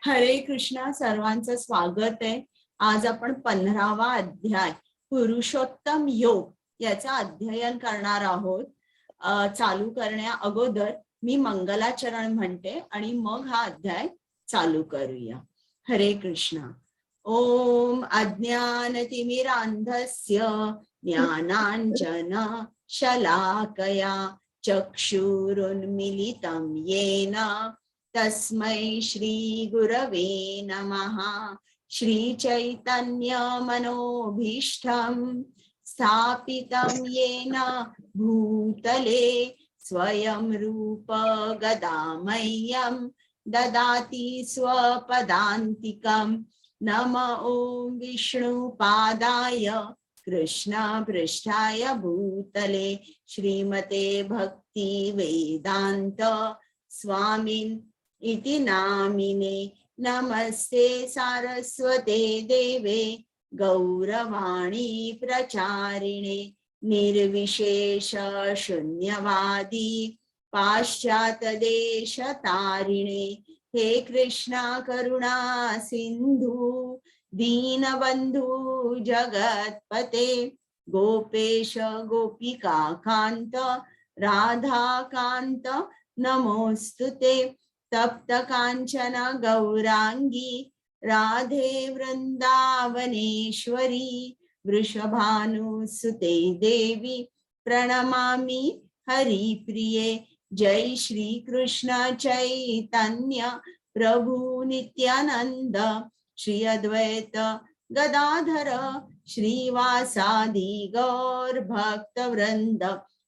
हरे कृष्णा. सर्वांचं स्वागत आहे. आज आपण 15वा अध्याय पुरुषोत्तम योग याचा अध्ययन करणार आहोत. चालू करण्या अगोदर मी मंगलाचरण म्हणते आणि मग हा अध्याय चालू करूया. हरे कृष्णा. ओम अज्ञानतिमिरान्धस्य ज्ञानाञ्जन शलाकया चक्षुरुन्मीलितं येन तस्मै श्री गुरवे नमः. श्री चैतन्य मनोभीष्टं स्थापितं येन भूतले स्वयं रूप गदामह्यं ददाति स्वपदान्तिकं. नमो ॐ विष्णुपादाय कृष्ण पृष्ठाय भूतले श्रीमते भक्ति वेदांत स्वामिन् इति नामिने. नमस्ते सारस्वते देवे गौरवाणी प्रचारिणे निर्विशेष शून्यवादी पाश्चातदेशतारिणे. हे कृष्णा करुणा सिंधु दीनबंधु जगत्पते गोपेश गोपिका कांत राधाकांत नमोस्तुते. तप्त कांचन गौरांगी राधे वृंदावनेश्वरी वृषभानुसुते देवी प्रणमामि हरिप्रिये. जय श्री कृष्ण चैतन्य प्रभु नित्यानंद श्री अद्वैत गदाधर श्रीवासादि गौर भक्त वृंद.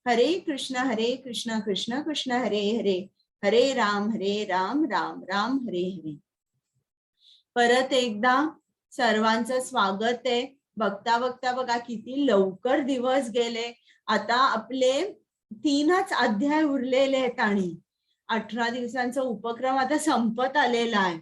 हरे कृष्ण कृष्ण कृष्ण हरे हरे हरे राम राम राम हरे हरे. परत एकदा सर्वांचं स्वागत आहे. बघता बघता बघा किती लवकर दिवस गेले. आता आपले 3च अध्याय उरलेले आहेत आणि 18 दिवसांचा उपक्रम आता संपत आलेला आहे.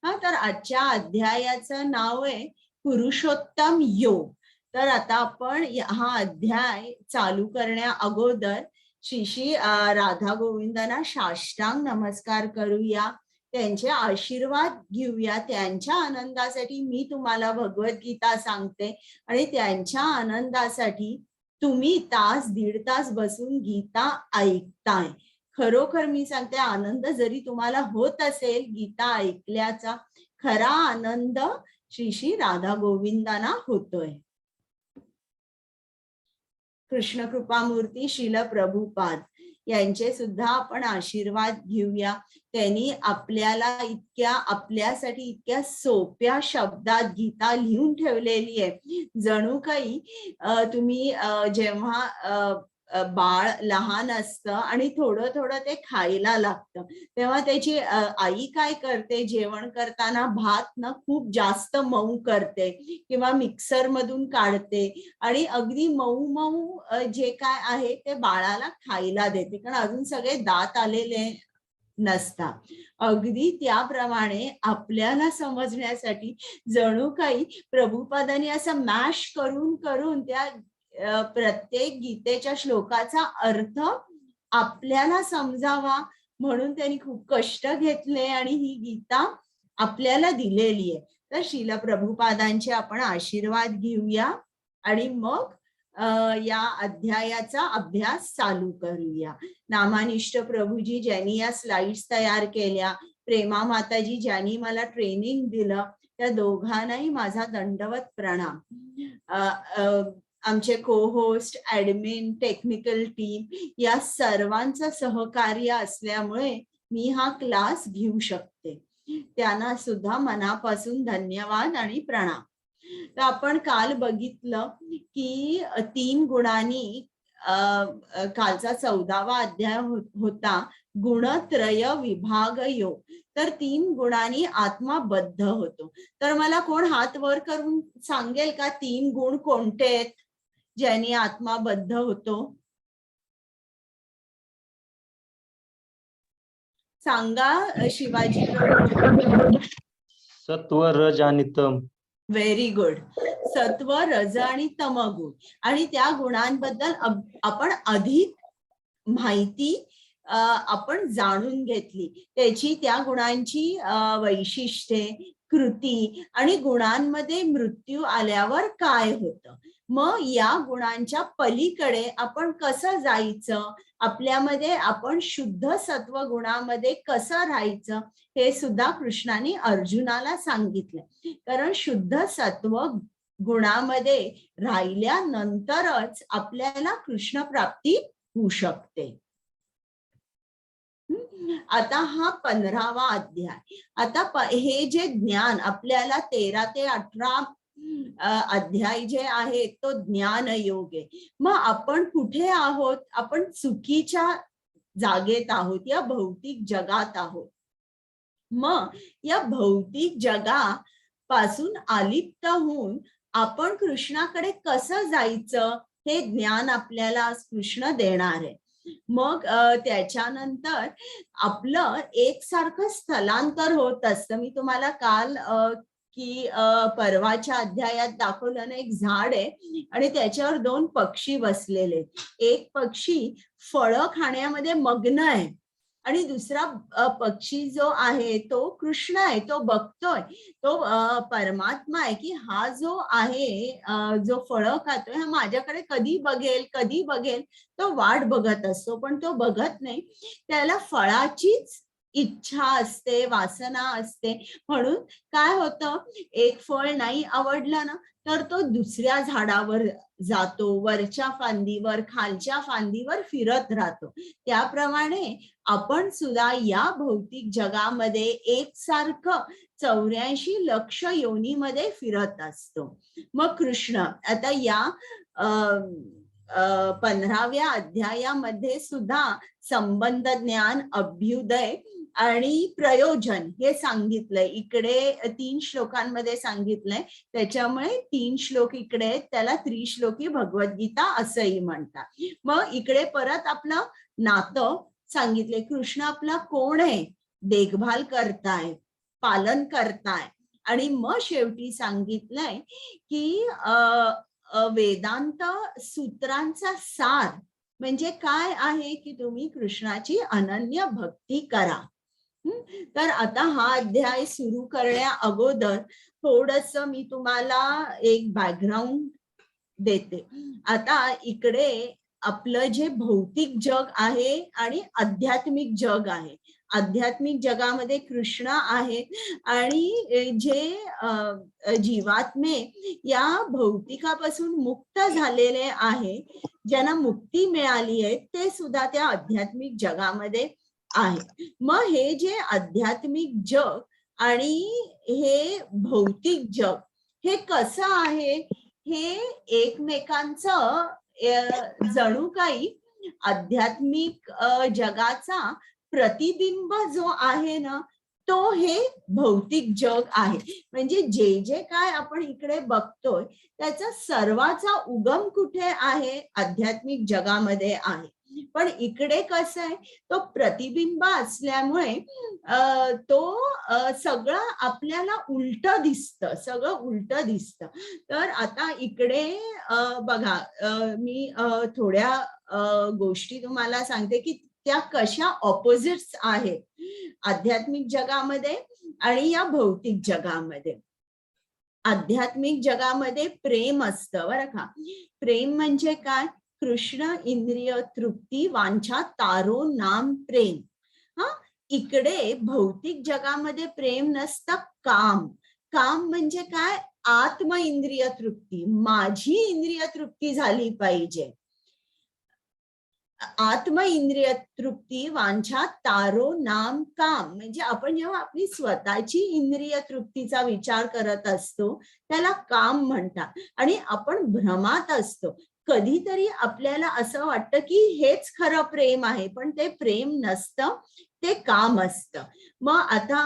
तर आजच्या अध्यायाचं नाव आहे पुरुषोत्तम योग. तर आता आपण हा अध्याय चालू करण्या अगोदर श्री राधा गोविंदांना साष्टांग नमस्कार करूया, त्यांचे आशीर्वाद घेऊया. त्यांच्या आनंदासाठी मी तुम्हाला भगवद्गीता सांगते आणि त्यांच्या आनंदासाठी तुम्ही तास दीड तास बसून गीता ऐकताय. खरोखर मी सांगते, आनंद जरी तुम्हाला होत असेल गीता ऐकल्याचा, खरा आनंद श्री राधा गोविंदांना होतोय. कृष्ण कृपामूर्ती श्रील प्रभुपाद यांचे सुद्धा आपण आशीर्वाद घेऊया. त्यांनी आपल्यासाठी इतक्या सोप्या शब्दात गीता लिहून ठेवलेली आहे. जणू काही तुम्ही जेव्हा बाळ लहान असतं आणि थोडं थोडं ते खायला लागतं, तेव्हा त्याची आई काय करते, जेवण करताना भात ना खूप जास्त मऊ करते किंवा मिक्सर मधून काढते आणि अगदी मऊ मऊ जे काय आहे ते बाळाला खायला देते, कारण अजून सगळे दात आलेले नसतात. अगदी त्याप्रमाणे आपल्याला समजण्यासाठी जणू काही प्रभुपादांनी असं मॅश करून करून त्या प्रत्येक गीतेच्या श्लोकाचा अर्थ आपल्याला समजावा म्हणून त्यांनी खूप कष्ट घेतले आणि ही गीता आपल्याला दिलेली आहे. तर श्रील प्रभुपादांचे आपण आशीर्वाद घेऊया आणि मग या अध्यायाचा अभ्यास चालू करूया. नामानिष्ठ प्रभूजी ज्यांनी या स्लाइड्स तयार केल्या, प्रेमा माताजी ज्यांनी मला ट्रेनिंग दिलं, त्या दोघांनाही माझा दंडवत प्रणाम. आमचे को होस्ट, ऍडमिन, टेक्निकल टीम या सर्वांचं सहकार्य असल्यामुळे मी हा क्लास घेऊ शकते. त्यांना सुद्धा मनापासून धन्यवाद आणि प्रणाम. तर आपण काल बघितलं की 3 गुणांनी कालचा 14वा अध्याय होता गुणत्रय विभाग योग. तर 3 गुणांनी आत्मा बद्ध होतो. तर मला कोण हात वर करून सांगेल का 3 गुण कोणते आहेत ज्यांनी आत्मा बद्ध होतो? सांगा शिवाजी. सत्व, रज आणि तम. Very good. सत्व, रज आणि तमगुण. आणि त्या गुणांबद्दल आपण अधिक माहिती आपण जाणून घेतली, त्याची त्या गुणांची वैशिष्ट्ये, कृती आणि गुणांमध्ये मृत्यू आल्यावर काय होतं, मग या गुणांच्या पलीकडे आपण कसं जायचं, आपल्यामध्ये आपण शुद्ध सत्व गुणामध्ये कसं राहायचं, हे सुद्धा कृष्णाने अर्जुनाला सांगितलं. कारण शुद्ध सत्व गुणामध्ये राहिल्यानंतरच आपल्याला कृष्ण प्राप्ती होऊ शकते. आता हा 15वा अध्याय. आता हे जे ज्ञान आपल्याला 13 ते 18 अध्याय जे आहे तो ज्ञान योग आहे. मग आपण कुठे आहोत, आपण चुकीच्या जागेत आहोत, या भौतिक जगात आहोत. मग या भौतिक जगापासून अलिप्त होऊन आपण कृष्णाकडे कसं जायचं, हे ज्ञान आपल्याला कृष्ण देणार आहे. मग त्याच्यानंतर आपलं एकसारखं स्थलांतर होत असतं. मी तुम्हाला काल की परवाच्या अध्यायात दाखवलं ना, एक झाड आहे आणि त्याच्यावर 2 पक्षी बसलेले. एक पक्षी फळं खाण्यामध्ये मग्न आहे आणि दुसरा पक्षी जो आहे तो कृष्ण आहे, तो बघतोय, तो परमात्मा आहे की हा जो आहे जो फळं खातोय हा माझ्याकडे कधी बघेल कधी बघेल, तो वाट बघत असतो पण तो बघत नाही. त्याला फळाचीच इच्छा असते, वासना असते. म्हणून काय होतं, एक फळ नाही आवडलं ना तर तो दुसऱ्या झाडावर जातो, वरच्या फांदीवर, खालच्या फांदीवर फिरत राहतो. त्याप्रमाणे आपण सुद्धा या भौतिक जगामध्ये एकसारखं 84 लक्ष योनीमध्ये फिरत असतो. मग कृष्ण आता या 15व्या अध्यायामध्ये सुद्धा संबंध ज्ञान, अभ्युदय आणि प्रयोजन हे सांगितलंय. इकडे 3 श्लोकांमध्ये सांगितलंय, त्याच्यामुळे 3 श्लोक इकडे त्याला त्रिश्लोकी भगवद्गीता असंही म्हणतात. मग इकडे परत आपलं नातं सांगितले, कृष्ण आपला कोण आहे, देखभाल करताय, पालन करताय. आणि मग शेवटी सांगितलंय की वेदांत सूत्रांचा सार म्हणजे काय आहे की तुम्ही कृष्णाची अनन्य भक्ती करा. तर आता हा अध्याय सुरू करण्या अगोदर थोडस मी तुम्हाला एक बॅकग्राऊंड देते. आता इकडे आपलं जे भौतिक जग आहे आणि आध्यात्मिक जग आहे. आध्यात्मिक जगामध्ये कृष्ण आहे आणि जे जीवात्मे या भौतिकापासून मुक्त झालेले आहे, ज्यांना मुक्ती मिळाली आहे, ते सुद्धा त्या आध्यात्मिक जगामध्ये आहे. मग हे जे आध्यात्मिक जग आणि हे भौतिक जग हे कसं आहे, हे एकमेकांचं जणू काही आध्यात्मिक जगाचा प्रतिबिंब जो आहे ना, तो हे भौतिक जग आहे. म्हणजे जे जे काय आपण इकडे बघतोय त्याचा सर्वाचा उगम कुठे आहे, आध्यात्मिक जगामध्ये आहे. पण इकडे कसं आहे, तो प्रतिबिंब असल्यामुळे तो सगळं आपल्याला उलट दिसतं, सगळं उलट दिसतं. तर आता इकडे बघा, मी थोड्या गोष्टी तुम्हाला सांगते की त्या कशा ऑपोजिट्स आहेत आध्यात्मिक जगामध्ये आणि या भौतिक जगामध्ये. आध्यात्मिक जगामध्ये प्रेम असतं बरं का. प्रेम म्हणजे काय, कृष्ण इंद्रिय तृप्ती वांछा तारो नाम प्रेम. हा, इकडे भौतिक जगामध्ये प्रेम नसतं, काम. काम म्हणजे काय, आत्म इंद्रिय तृप्ती, माझी इंद्रिय तृप्ती झाली पाहिजे. आत्म इंद्रिय तृप्ती वांछा तारो नाम काम. म्हणजे आपण जेव्हा आपली स्वतःची इंद्रिय तृप्तीचा विचार करत असतो त्याला काम म्हणतात. आणि आपण भ्रमात असतो. कधीतरी आपल्याला असं वाटतं की हेच खरं प्रेम आहे, पण ते प्रेम नसतं, ते काम असतं. मग आता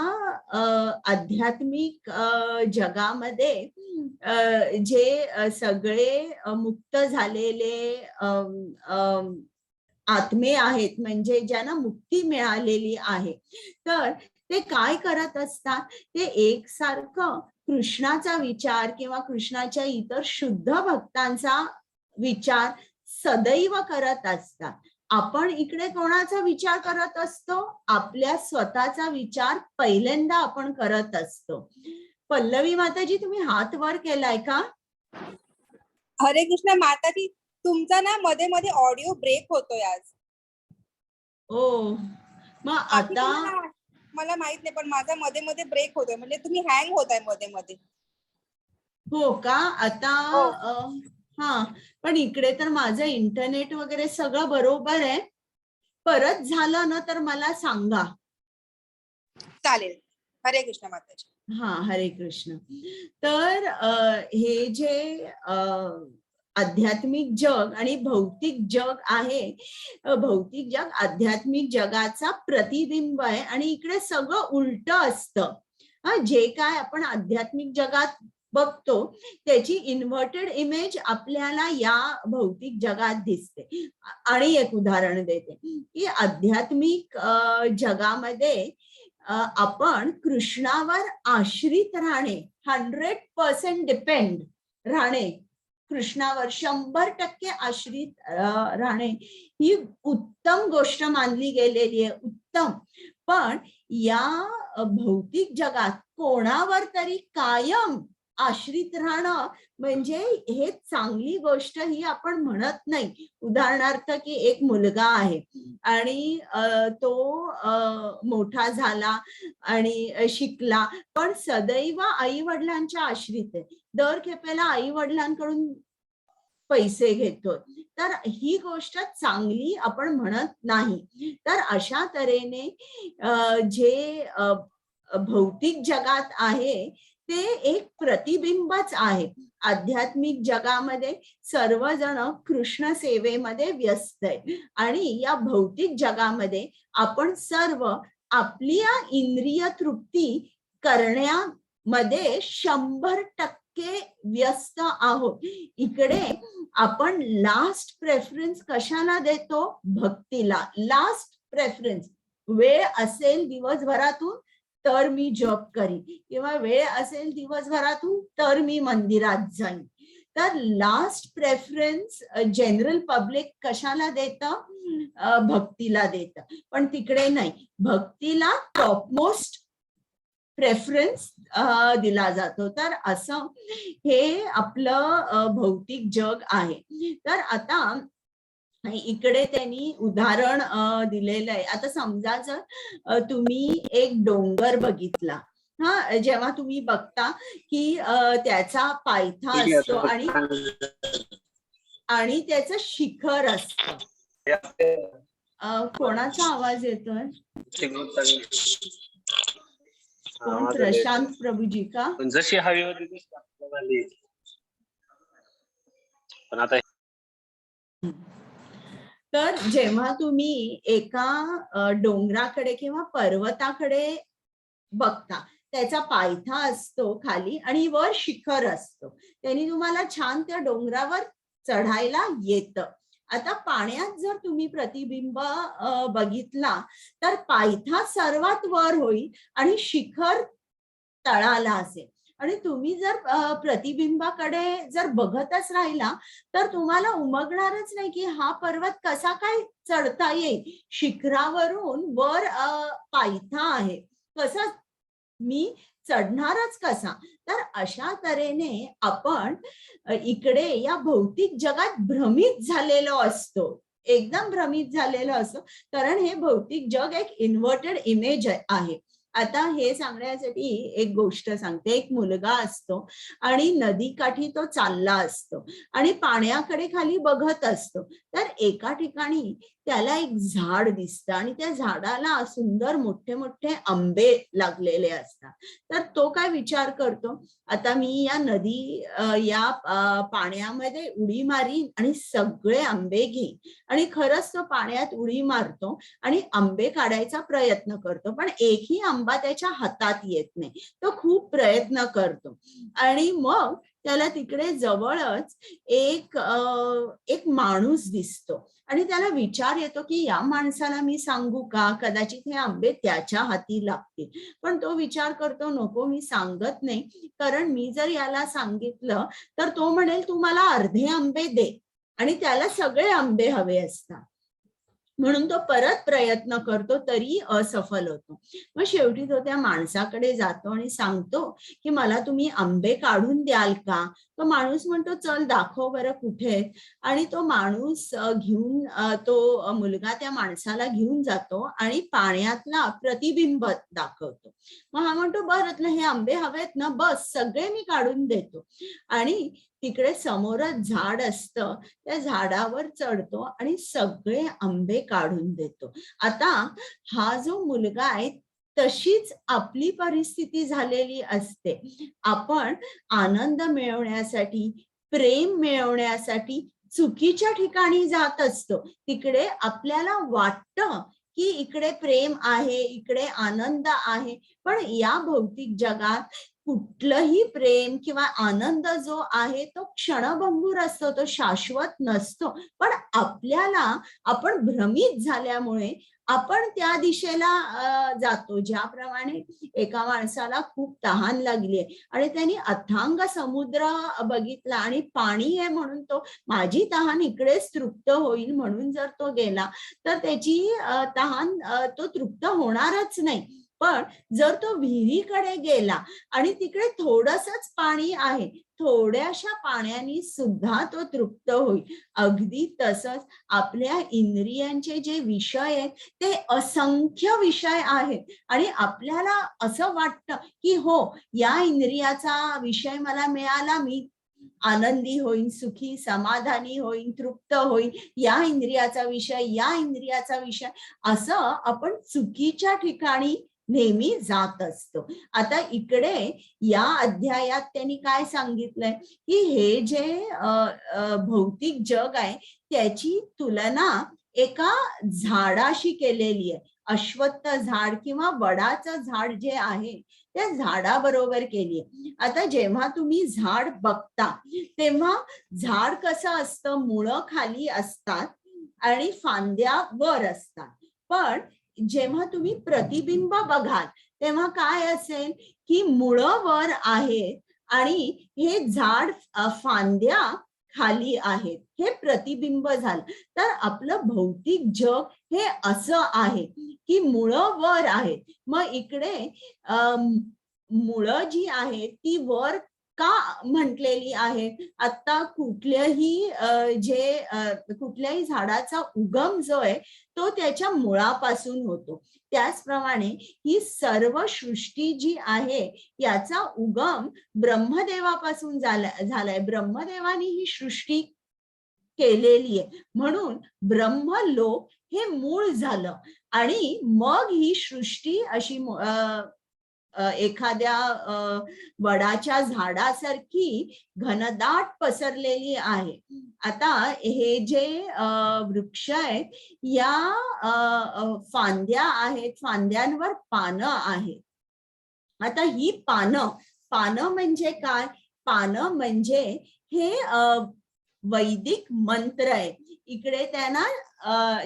आध्यात्मिक जगामध्ये जे सगळे मुक्त झालेले आत्मे आहेत, म्हणजे ज्यांना मुक्ती मिळालेली आहे, तर ते काय करत असतात, ते एकसारखं कृष्णाचा विचार किंवा कृष्णाच्या इतर शुद्ध भक्तांचा विचार सदैव करत असतात. आपण इकडे कोणाचा विचार करत असतो? आपल्या स्वतःचा विचार पहिल्यांदा आपण करत असतो. पल्लवी माताजी, तुम्ही हात वर केलाय का? हरे कृष्ण माताजी, तुमचा ना मध्ये मध्ये ऑडिओ ब्रेक होतोय आज. ओ, मग बाकी आता मला माहित नाही, पण माझा मध्ये मध्ये ब्रेक होतोय, म्हणजे तुम्ही हँग होताय मध्ये मध्ये. हो का? आता हो. हा, पण इकडे तर माझं इंटरनेट वगैरे सगळं बरोबर आहे. परत झालं ना तर मला सांगा. चालेल. हरे कृष्ण माताजी. हा, हरे कृष्ण. तर हे जे आध्यात्मिक जग आणि भौतिक जग आहे, भौतिक जग आध्यात्मिक जगाचा प्रतिबिंब आहे आणि इकडे सगळं उलट असतं. जे काय आपण आध्यात्मिक जगात बघतो त्याची इन्व्हर्टेड इमेज आपल्याला या भौतिक जगात दिसते. आणि एक उदाहरण देते की आध्यात्मिक जगामध्ये आपण कृष्णावर आश्रित राहणे, 100% डिपेंड राहणे, कृष्णावर 100% आश्रित राहणे ही उत्तम गोष्ट मानली गेलेली आहे, उत्तम. पण या भौतिक जगात कोणावर तरी कायम आश्रित राहणं म्हणजे हे चांगली गोष्ट ही आपण म्हणत नाही. उदाहरणार्थ की एक मुलगा आहे आणि तो मोठा झाला आणि शिकला, पण सदैव आई वडिलांच्या आश्रित आहे, दर खेपेला आई वडिलांकडून पैसे घेतो, तर ही गोष्ट चांगली आपण म्हणत नाही. तर अशा तऱ्हेने जे भौतिक जगात आहे ते एक प्रतिबिंबच आहे. आध्यात्मिक जगामध्ये सर्वजण कृष्ण सेवेमध्ये व्यस्त आहे आणि या भौतिक जगामध्ये आपण सर्व आपली इंद्रिय तृप्ती करण्यामध्ये 100% व्यस्त आहोत. इकडे आपण लास्ट प्रेफरन्स कशाला देतो? भक्तीला लास्ट प्रेफरन्स. वेळ असेल दिवसभरातून तर मी जप करीन, किंवा वेळ असेल दिवसभरातून तर मी मंदिरात जाईन. तर लास्ट प्रेफरन्स जनरल पब्लिक कशाला देतं? भक्तीला देतं. पण तिकडे नाही, भक्तीला टॉपमोस्ट प्रेफरन्स दिला जातो. तर असं हे आपलं भौतिक जग आहे. तर आता इकडे त्यांनी उदाहरण दिलेलं आहे. आता समजा जर तुम्ही एक डोंगर बघितला, हा, जेव्हा तुम्ही बघता की त्याचा पायथा असतो आणि त्याचं शिखर असतं. कोणाचा आवाज येतोय? कोण? प्रशांत प्रभूजी का? जशी हवी होती तशी पण आता. तर जेव्हा तुम्ही एका डोंगराकडे किंवा पर्वताकडे बघता, त्याचा पायथा असतो खाली आणि वर शिखर असतो, त्यांनी तुम्हाला छान त्या डोंगरावर चढायला येतं. आता पाण्यात जर तुम्ही प्रतिबिंब बघितला तर पायथा सर्वात वर होईल आणि शिखर तळाला असेल. आणि तुम्ही जर प्रतिबिंबाकडे जर बघतच राहिला तर तुम्हाला उमगणारच नाही की हा पर्वत कसा काय चढता येईल. शिखरावरून वर पायथा आहे, कसं मी चढणारच कसा? तर अशा तऱ्हेने आपण इकडे या भौतिक जगात भ्रमित झालेलो असतो, एकदम भ्रमित झालेलो असतो, कारण हे भौतिक जग एक इन्व्हर्टेड इमेज आहे. आता हे सांगण्यासाठी एक गोष्ट सांगते. एक मुलगा असतो आणि नदीकाठी तो चालला असतो आणि पाण्याकडे खाली बघत असतो. तर एका ठिकाणी त्याला एक झाड दिसतं आणि त्या झाडाला सुंदर मोठे मोठे आंबे लागलेले असतात. तर तो काय विचार करतो, आता मी या नदी या पाण्यामध्ये उडी मारीन आणि सगळे आंबे घेईन. आणि खरंच तो पाण्यात उडी मारतो आणि आंबे काढायचा प्रयत्न करतो, पण एकही आंबा त्याच्या हातात येत नाही. तो खूप प्रयत्न करतो आणि मग त्याला तिकडे जवळच एक माणूस दिसतो आणि त्याला विचार येतो की या माणसाला मी सांगू का, कदाचित हे आंबे त्याच्या हाती लागतील. पण तो विचार करतो, नको, मी सांगत नाही, कारण मी जर याला सांगितलं तर तो म्हणेल तू मला अर्धे आंबे दे, आणि त्याला सगळे आंबे हवे असतात. म्हणून तो परत प्रयत्न करतो तरी असफल होतो. मग शेवटी तो त्या माणसाकडे जातो आणि सांगतो की मला तुम्ही आंबे काढून द्याल का? तो माणूस म्हणतो चल दाखव बरं कुठे. आणि तो माणूस घेऊन तो मुलगा त्या माणसाला घेऊन जातो आणि पाण्यातला प्रतिबिंब दाखवतो. मग हा म्हणतो बरं तुला हे आंबे हवेत ना, बस सगळे मी काढून देतो. आणि तिकडे समोरच झाड असतं, त्या झाडावर चढतो आणि सगळे आंबे काढून देतो. आता हा जो मुलगा आहे तशीच आपली परिस्थिती झालेली असते. आपण आनंद मिळवण्यासाठी, प्रेम मिळवण्यासाठी चुकीच्या ठिकाणी जात असतो. तिकडे आपल्याला वाटतं की इकडे प्रेम आहे, इकडे आनंद आहे, पण या भौतिक जगात कुठलंही प्रेम किंवा आनंद जो आहे तो क्षणभंगूर असतो, तो शाश्वत नसतो. पण आपण भ्रमित झाल्यामुळे आपण त्या दिशेला जातो. ज्याप्रमाणे एका माणसाला खूप तहान लागली आहे आणि त्यांनी अथांग समुद्र बघितला आणि पाणी आहे म्हणून तो माझी तहान इकडेच तृप्त होईल म्हणून जर तो गेला तर त्याची तहान तो तृप्त होणारच नाही. पण जर तो विहिरीकडे गेला आणि तिकडे थोडंसंच पाणी आहे, थोड्याशा पाण्याने सुद्धा तो तृप्त होईल. अगदी तसंच आपल्या इंद्रियांचे जे विषय आहेत ते असंख्य विषय आहेत आणि आपल्याला असं वाटतं की हो, या इंद्रियाचा विषय मला मिळाला, मी आनंदी होईन, सुखी समाधानी होईन, तृप्त होईन. या इंद्रियाचा विषय असं आपण चुकीच्या ठिकाणी नेहमी जात असतो. आता इकडे या अध्यायात त्यांनी काय सांगितलंय की हे जे भौतिक जग आहे त्याची तुलना एका झाडाशी केलेली आहे. अश्वत्थ झाड किंवा वडाचं झाड जे आहे त्या झाडाबरोबर केली आहे. आता जेव्हा तुम्ही झाड बघता तेव्हा झाड कसं असतं, मुळं खाली असतात आणि फांद्या वर असतात. पण जेव्हा तुम्ही प्रतिबिंब बघाल तेव्हा काय असेल की मुळं वर आहेत आणि हे झाड फांद्या खाली आहेत. हे प्रतिबिंब झालं. तर आपलं भौतिक जग हे असं आहे की मुळं वर आहेत. मग इकडे मुळं जी आहेत ती वर का म्हटलेली आहे? आता कुठल्याही झाडाचा उगम जो आहे तो त्याच्या मुळापासून होतो. त्याचप्रमाणे ही सर्व सृष्टी जी आहे याचा उगम ब्रह्मदेवापासून झालाय. ब्रह्मदेवाने ही सृष्टी केलेली आहे. म्हणून ब्रह्मलोक हे मूळ झालं आणि मग ही सृष्टी अशी एखाद्या वडाच्या झाडासारखी घनदाट पसरलेली आहे. आता हे जे वृक्ष आहेत या फांद्या आहेत, फांद्यांवर पानं आहेत. आता ही पानं म्हणजे काय? पानं म्हणजे हे वैदिक मंत्र आहे. इकडे त्यांना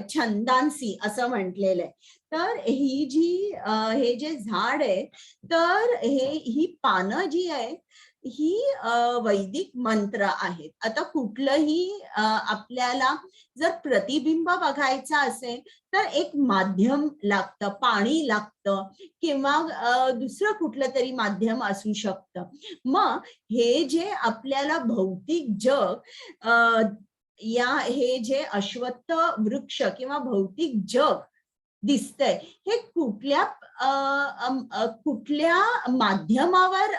छंदांसी असं म्हटलेलं आहे. तर हे जे झाड आहे तर ही पानं जी आहे ही वैदिक मंत्र आहेत. आता कुठलंही आपल्याला जर प्रतिबिंब बघायचं असेल तर एक माध्यम लागतं, पाणी लागतं किंवा दुसरं कुठलं तरी माध्यम असू शकतं. मग हे जे आपल्याला भौतिक जग हे जे अश्वत्थ वृक्ष किंवा भौतिक जग दिसतंय हे कुठल्या माध्यमावर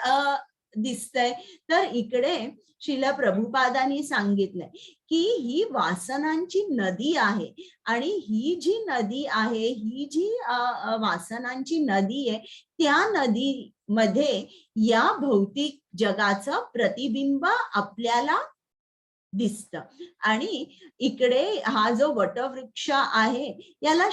दिसतंय? तर इकडे श्रील प्रभुपादांनी सांगितलंय की ही वासनांची नदी आहे आणि ही जी नदी आहे, ही जी वासनांची नदी आहे, त्या नदीमध्ये या भौतिक जगाचं प्रतिबिंब आपल्याला दिसतं. आणि इकडे हा जो वटवृक्ष आहे याला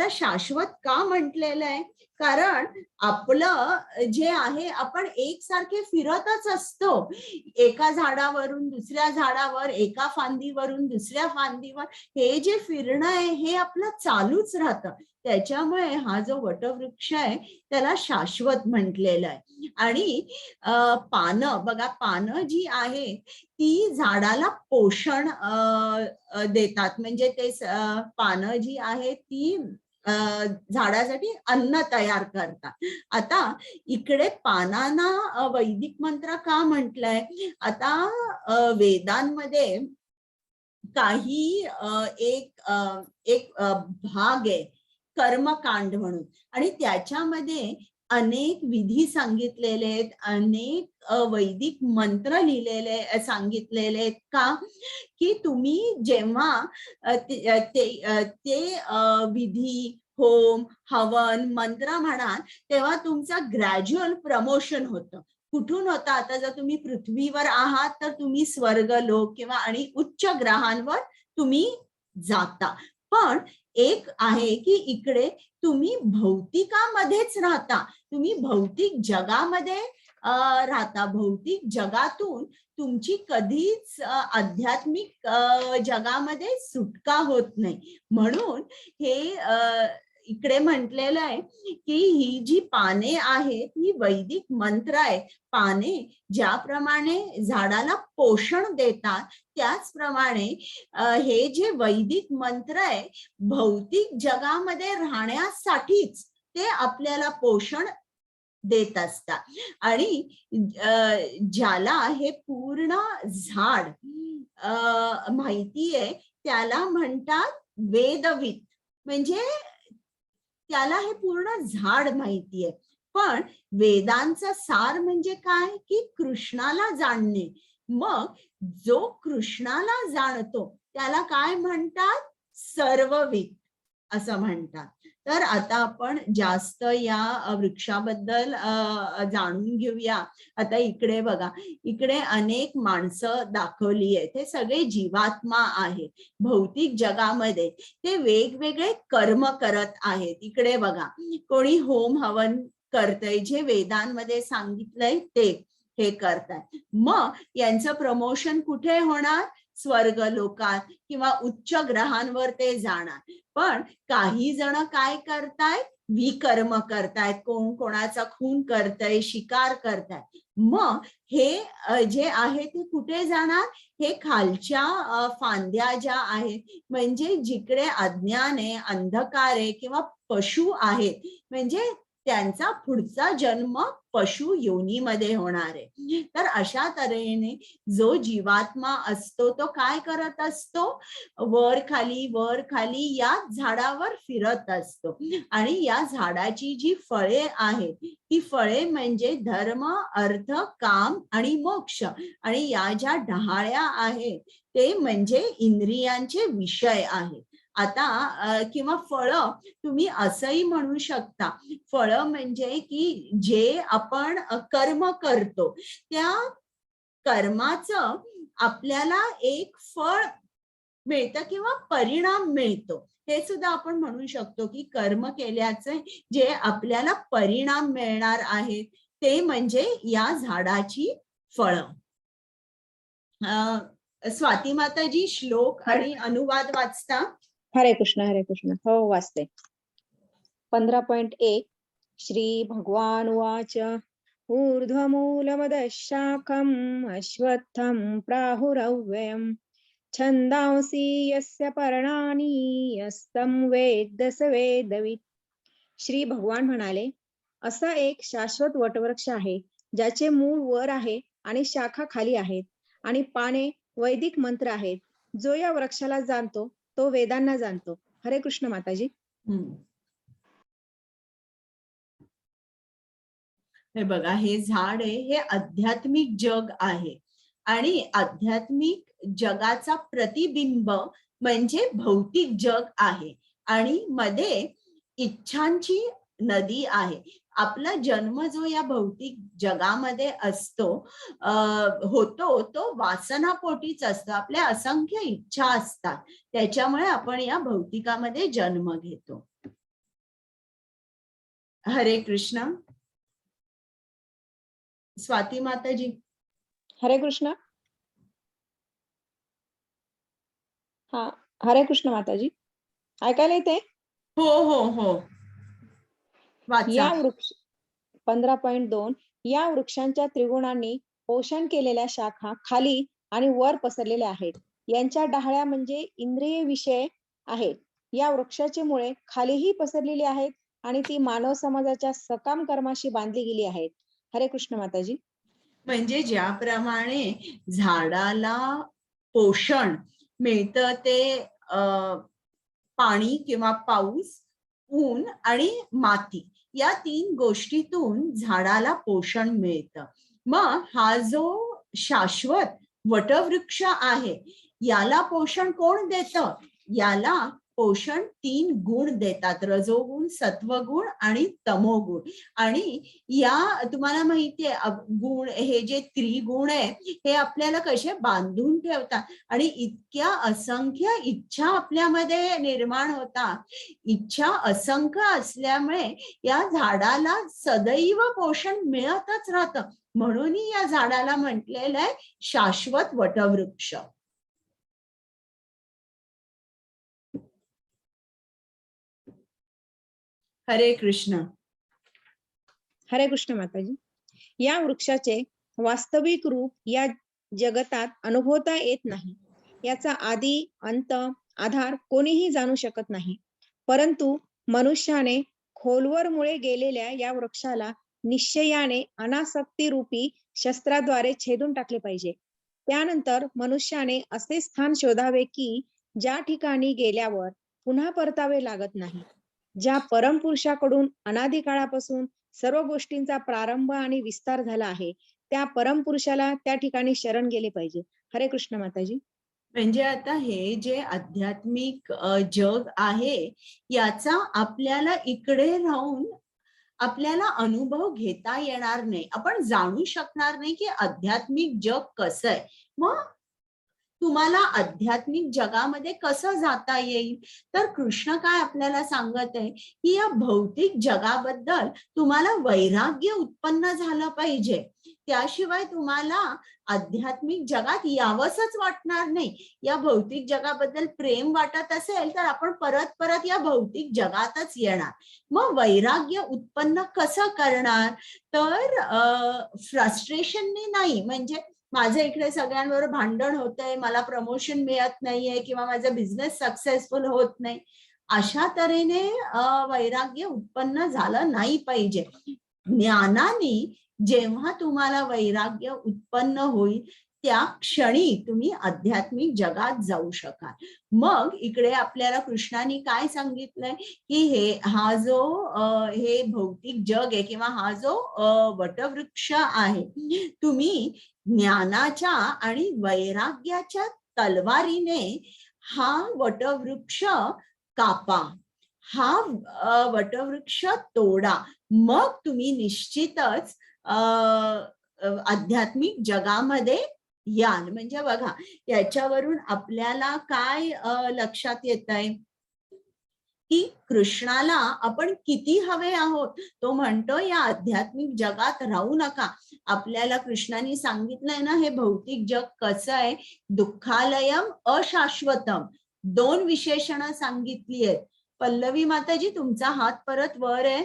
शाश्वत का म्हटलेलं आहे? कारण आपलं जे आहे आपण एकसारखे फिरतच असतो. एका झाडावरून दुसऱ्या झाडावर, एका फांदीवरून दुसऱ्या फांदीवर हे जे फिरणं आहे हे आपलं चालूच राहतं. त्याच्यामुळे हा जो वटवृक्ष आहे त्याला शाश्वत म्हटलेलं आहे. आणि पानं बघा, पानं जी आहे ती झाडाला पोषण देतात. म्हणजे ते पानं जी आहेत ती झाडासाठी अन्न तयार करतात. आता इकडे पानांना वैदिक मंत्र का म्हटलंय? आता वेदांमध्ये काही एक भाग आहे कर्मकांड म्हणून, आणि त्याच्यामध्ये अनेक विधी सांगितलेले आहेत, अनेक वैदिक मंत्र लिहिलेले सांगितलेले आहेत. का? की तुम्ही जेव्हा ते विधी, होम, हवन, मंत्र म्हणाल तेव्हा तुमचं ग्रॅज्युअल प्रमोशन होतं. कुठून होतं? आता जर तुम्ही पृथ्वीवर आहात तर तुम्ही स्वर्ग लोक किंवा आणि उच्च ग्रहांवर तुम्ही जाता. पण एक आहे की इकडे तुम्ही भौतिकामध्येच राहता, तुम्ही भौतिक जगामध्ये राहता. भौतिक जगातून तुमची कधीच आध्यात्मिक जगामध्ये सुटका होत नाही. म्हणून हे इकडे म्हटलेलं आहे की ही जी पाने आहेत ही वैदिक मंत्र आहे. पाने ज्याप्रमाणे झाडाला पोषण देतात त्याचप्रमाणे हे जे वैदिक मंत्र आहे भौतिक जगामध्ये राहण्यासाठीच ते आपल्याला पोषण देत असतात. आणि ज्याला हे पूर्ण झाड माहिती आहे त्याला म्हणतात वेदवित. म्हणजे त्याला हे पूर्ण झाड माहिती आहे. पण वेदांचा सार म्हणजे काय? की कृष्णाला जाणणे. मग जो कृष्णाला जाणतो त्याला काय म्हणतात? सर्वविद असं म्हणतात. तर आता आपण जास्त या वृक्षाबद्दल जाणून घेऊया. आता इकडे बघा, इकडे अनेक माणसं दाखवली आहेत. हे सगळे जीवात्मा आहेत. भौतिक जगामध्ये ते वेगवेगळे कर्म करत आहेत. इकडे बघा, कोणी होम हवन करतंय, जे वेदांमध्ये सांगितलंय ते हे करताय. मग यांचं प्रमोशन कुठे होणार? स्वर्ग लोकात किंवा उच्च ग्रहांवर ते जाणार. पण काही जण काय करतायत? विकर्म करतायत. कोण कोणाचा खून करतंय, शिकार करतायत. मग हे जे आहे ते कुठे जाणार? हे खालच्या फांद्या ज्या आहेत, म्हणजे जिकडे अज्ञान आहे, अंधकार आहे किंवा पशु आहेत, म्हणजे त्यांचा पुढचा जन्म पशु योनीमध्ये होणार आहे. तर अशा तऱ्हेने जो जीवात्मा असतो तो काय करत असतो? वर खाली या झाडावर फिरत असतो. आणि या झाडाची जी फळे आहेत ती फळे म्हणजे धर्म, अर्थ, काम आणि मोक्ष. आणि या ज्या डहाळ्या आहेत ते म्हणजे इंद्रियांचे विषय आहेत. आता किंवा फळं तुम्ही असंही म्हणू शकता. फळं म्हणजे की जे आपण कर्म करतो त्या कर्माचं आपल्याला एक फळ मिळतं किंवा परिणाम मिळतो. हे सुद्धा आपण म्हणू शकतो की कर्म केल्याचे जे आपल्याला परिणाम मिळणार आहेत ते म्हणजे या झाडाची फळं. स्वाती माताजी, श्लोक आणि अनुवाद वाचता? हरे कृष्ण हो वाचते. 15.1 श्री भगवान उवाच ऊर्ध्वमूलमदः शाखम् अश्वत्थं प्राहुरव्ययम् छन्दांसि यस्य पर्णानि यस्तं वेद स वेदवित्. श्री भगवान म्हणाले, असा एक शाश्वत वटवृक्ष आहे ज्याचे मूळ वर आहे आणि शाखा खाली आहेत आणि पाने वैदिक मंत्र आहेत. जो या वृक्षाला जाणतो तो वेदांना जाणतो. हरे कृष्ण माताजी. हे बघा, हे झाड आहे, हे आध्यात्मिक जग आहे. आणि आध्यात्मिक जगाचा प्रतिबिंब म्हणजे भौतिक जग आहे. आणि मध्ये इच्छांची नदी आहे. आपला जन्म जो या भौतिक जगामध्ये असतो होतो तो वासनापोटीच असतो. आपल्या असंख्य इच्छा असतात, त्याच्यामुळे आपण या भौतिकामध्ये जन्म घेतो. हरे कृष्ण. स्वाती माताजी. हरे कृष्ण. हा, हरे कृष्ण माताजी. ऐकायला येते? हो हो हो, वाचा. या वृक्ष 15.2 या वृक्षांच्या त्रिगुणांनी पोषण केलेल्या शाखा खाली आणि वर पसरलेल्या आहेत. यांच्या डहाळ्या म्हणजे इंद्रिय विषय आहेत. या वृक्षाची मुळे खालीही पसरलेली आहेत आणि ती मानव समाजाच्या सकाम कर्माशी बांधली गेली आहेत. हरे कृष्ण माताजी. म्हणजे ज्याप्रमाणे झाडाला पोषण मिळतं ते पाणी किंवा पाऊस, ऊन आणि माती या 3 गोष्टीतून झाडाला पोषण मिळतं. मग हा जो शाश्वत वटवृक्ष आहे याला पोषण कोण देतं? याला पोषण 3 गुण देतात, रजोगुण, सत्वगुण आणि तमोगुण. आणि या तुम्हाला माहितीये गुण, हे जे त्रिगुण आहे हे आपल्याला कसे बांधून ठेवतात आणि इतक्या असंख्य इच्छा आपल्यामध्ये निर्माण होतात. इच्छा असंख्य असल्यामुळे या झाडाला सदैव पोषण मिळतच राहतं. म्हणून या झाडाला म्हटलेलं आहे शाश्वत वटवृक्ष. हरे कृष्ण. हरे कृष्ण माताजी. या वृक्षाचे वास्तविक रूप या जगतात अनुभवता येत नाही. याचा आदी अंत आधार कोणीही जाणू शकत नाही. परंतु मनुष्याने खोलवर मुळे गेलेल्या या वृक्षाला निश्चयाने अनासक्ती रूपी शस्त्राद्वारे छेदून टाकले पाहिजे. त्यानंतर मनुष्याने असे स्थान शोधावे की ज्या ठिकाणी गेल्यावर पुन्हा परतावे लागत नाही. ज्या परमपुरुषाकडून अनादी काळापासून सर्व गोष्टींचा प्रारंभ आणि विस्तार झाला आहे त्या परमपुरुषाला त्या ठिकाणी शरण गेले पाहिजे. हरे कृष्ण माताजी. म्हणजे आता हे जे आध्यात्मिक जग आहे याचा आपल्याला इकडे राहून आपल्याला अनुभव घेता येणार नाही. आपण जाणू शकणार नाही की आध्यात्मिक जग कसं आहे. मग तुम्हाला आध्यात्मिक जगामध्ये कसं जाता येईल? तर कृष्ण काय आपल्याला सांगत आहे की या भौतिक जगाबद्दल तुम्हाला वैराग्य उत्पन्न झालं पाहिजे. त्याशिवाय तुम्हाला आध्यात्मिक जगात यावंसच वाटणार नाही. या भौतिक जगाबद्दल प्रेम वाटत असेल तर आपण परत परत या भौतिक जगातच येणार. मग वैराग्य उत्पन्न कसं करणार? तर फ्रस्ट्रेशनने नाही, म्हणजे माझं इकडे सगळ्यांबरोबर भांडण होतंय, मला प्रमोशन मिळत नाहीये किंवा माझा बिझनेस सक्सेसफुल होत नाही, अशा तऱ्हेने वैराग्य उत्पन्न झालं नाही पाहिजे. ज्ञानाने जेव्हा तुम्हाला वैराग्य उत्पन्न होईल त्या क्षणी तुम्ही आध्यात्मिक जगात जाऊ शकाल. मग इकडे आपल्याला कृष्णाने काय सांगितलंय की हा जो हे भौतिक जग आहे किंवा हा जो वटवृक्ष आहे, तुम्ही ज्ञानाच्या आणि वैराग्याच्या तलवारीने हा वटवृक्ष कापा, हा वटवृक्ष तोडा. मग तुम्ही निश्चितच आध्यात्मिक जगामध्ये याल. म्हणजे बघा याच्यावरून आपल्याला काय लक्षात येत आहे की कृष्णाला आपण किती हवे आहोत. तो म्हणतो या आध्यात्मिक जगात राहू नका. आपल्याला कृष्णाने सांगितलंय ना हे भौतिक जग कसं आहे, दुःखालयम अशाश्वतम, 2 विशेषणं सांगितली आहेत. पल्लवी माताजी तुमचा हात परत वर आहे.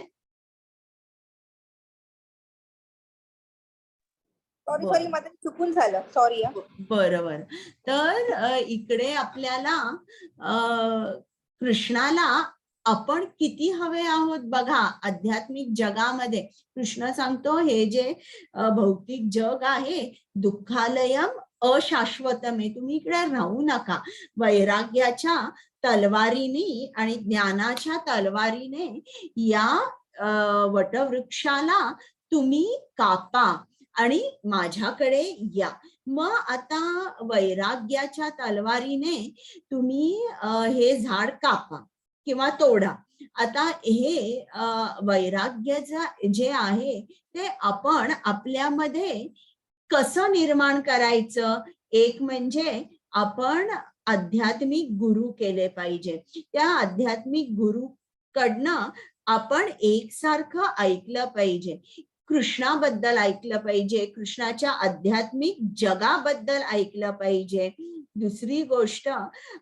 सॉरी माझं चुकून झालं, सॉरी. बरोबर. तर इकडे आपल्याला कृष्णाला आपण किती हवे आहोत बघा. आध्यात्मिक जगामध्ये कृष्ण सांगतो हे जे भौतिक जग आहे दुःखालयम अशाश्वतम आहे, तुम्ही इकडे राहू नका. वैराग्याच्या तलवारीने आणि ज्ञानाच्या तलवारीने या वटवृक्षाला तुम्ही कापा आणि माझ्याकडे या. मग आता वैराग्याच्या तलवारीने तुम्ही हे झाड कापा किंवा तोडा. आता हे वैराग्याचं जे आहे ते आपण आपल्यामध्ये कसं निर्माण करायचं? एक म्हणजे आपण आध्यात्मिक गुरु केले पाहिजे. त्या आध्यात्मिक गुरुकडनं आपण एकसारखं ऐकलं पाहिजे. कृष्णाबद्दल ऐकलं पाहिजे, कृष्णाच्या आध्यात्मिक जगाबद्दल ऐकलं पाहिजे. दुसरी गोष्ट,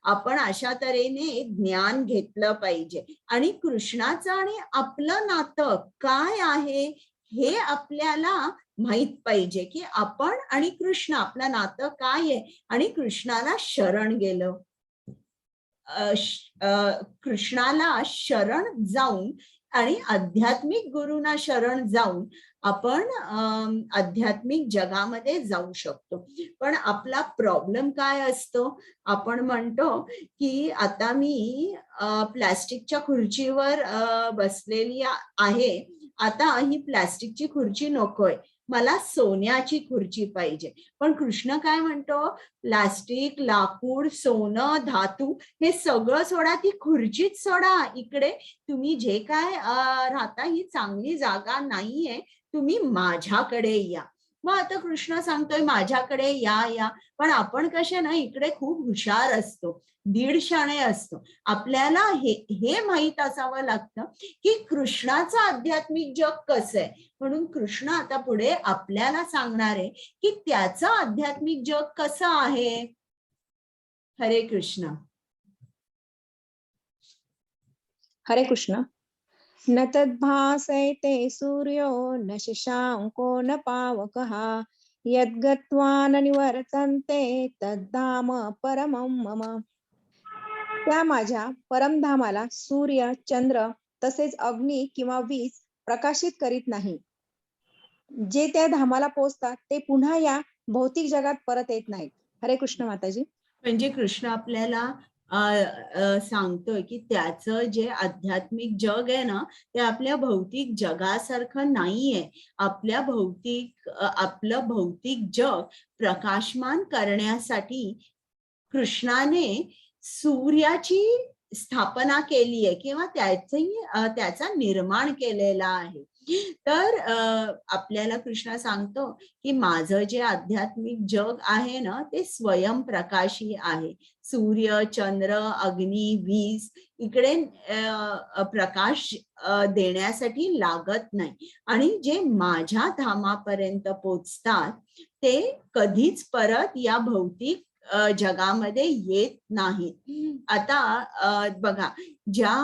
आपण अशा तऱ्हेने ज्ञान घेतलं पाहिजे आणि कृष्णाचं आणि आपलं नातं काय आहे हे आपल्याला माहित पाहिजे, की आपण आणि कृष्ण आपलं नातं काय आहे आणि कृष्णाला शरण गेलं. कृष्णाला शरण जाऊन आणि आध्यात्मिक गुरुना शरण जाऊन आपण आध्यात्मिक जगामध्ये जाऊ शकतो. पण आपला प्रॉब्लेम काय असतो, आपण म्हणतो की आता मी प्लास्टिकच्या खुर्चीवर बसलेली आहे, आता ही प्लास्टिकची खुर्ची नकोय, मला सोन्याची खुर्ची पाहिजे. पण कृष्ण काय म्हणतो, प्लास्टिक, लाकूड, सोनं, धातू हे सगळं सोडा, ती खुर्चीच सोडा. इकडे तुम्ही जे काय राहता ही चांगली जागा नाहीये, तुम्ही माझ्याकडे या. मग आता कृष्ण सांगतोय माझ्याकडे या, पण आपण कसे ना इकडे खूप हुशार असतो, दीडशाणे असतो. आपल्याला हे माहित असावं लागतं की कृष्णाचं आध्यात्मिक जग कसं आहे. म्हणून कृष्ण आता पुढे आपल्याला सांगणार आहे की त्याचं आध्यात्मिक जग कसं आहे. हरे कृष्ण. हरे कृष्ण. न तद्भासयते सूर्यो न शशांको न पावकः यद्गत्वा न निवर्तन्ते तद्धाम परमं मम. त्या माझ्या परमधामाला सूर्य, चंद्र तसेच अग्नी किंवा वीज प्रकाशित करीत नाही. जे त्या धामाला पोहोचतात ते पुन्हा या भौतिक जगात परत येत नाहीत. हरे कृष्ण माताजी. म्हणजे कृष्ण आपल्याला सांगतोय की त्याचं जे आध्यात्मिक जग आहे ना, ते आपल्या भौतिक जगासारखं नाहीये. आपलं भौतिक जग प्रकाशमान करण्यासाठी कृष्णाने सूर्याची स्थापना केली आहे किंवा त्याचा निर्माण केलेला आहे. तर आपल्याला कृष्ण सांगतो की माझं जे आध्यात्मिक जग आहे ना, ते स्वयंप्रकाशी आहे. सूर्य, चंद्र, अग्नी, वीज इकडे प्रकाश देण्यासाठी लागत नाही. आणि जे माझ्या धामापर्यंत पोचतात ते कधीच परत या भौतिक जगामध्ये येत नाहीत. आता बघा, ज्या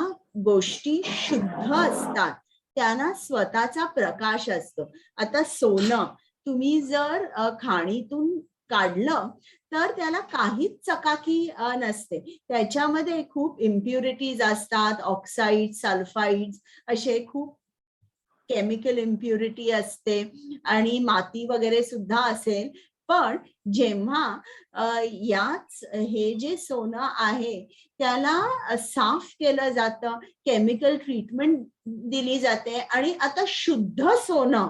गोष्टी शुद्ध असतात त्यांना स्वतःचा प्रकाश असतो. आता सोनं तुम्ही जर खाणीतून काढलं तर त्याला काहीच चकाकी नसते. त्याच्यामध्ये खूप इम्प्युरिटीज असतात, ऑक्साईड, सल्फाइड असे खूप केमिकल इम्प्युरिटी असते आणि माती वगैरे सुद्धा असेल. पण जेव्हा हे जे सोनं आहे त्याला साफ केलं जातं, केमिकल ट्रीटमेंट दिली जाते आणि आता शुद्ध सोनं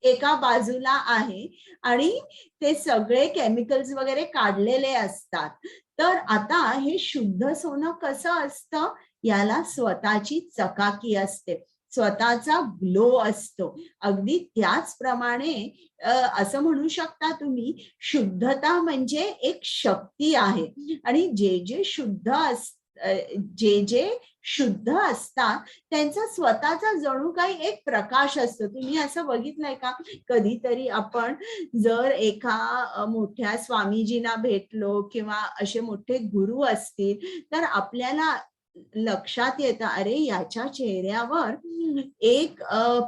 एका बाजूला आहे आणि ते सगळे केमिकल्स वगैरे काढलेले असतात. तर आता हे शुद्ध सोनं कसं असतं, याला स्वतःची चकाकी असते, स्वतःचा ग्लो असतो. अगदी त्याचप्रमाणे असं म्हणू शकता तुम्ही, शुद्धता म्हणजे एक शक्ती आहे आणि जे शुद्ध असतात त्यांचा स्वतःचा जणू काही एक प्रकाश असतो. तुम्ही असं बघितलंय का, कधीतरी आपण जर एका मोठ्या स्वामीजींना भेटलो किंवा असे मोठे गुरु असतील तर आपल्याला लक्षात येतं, अरे याच्या चेहऱ्यावर एक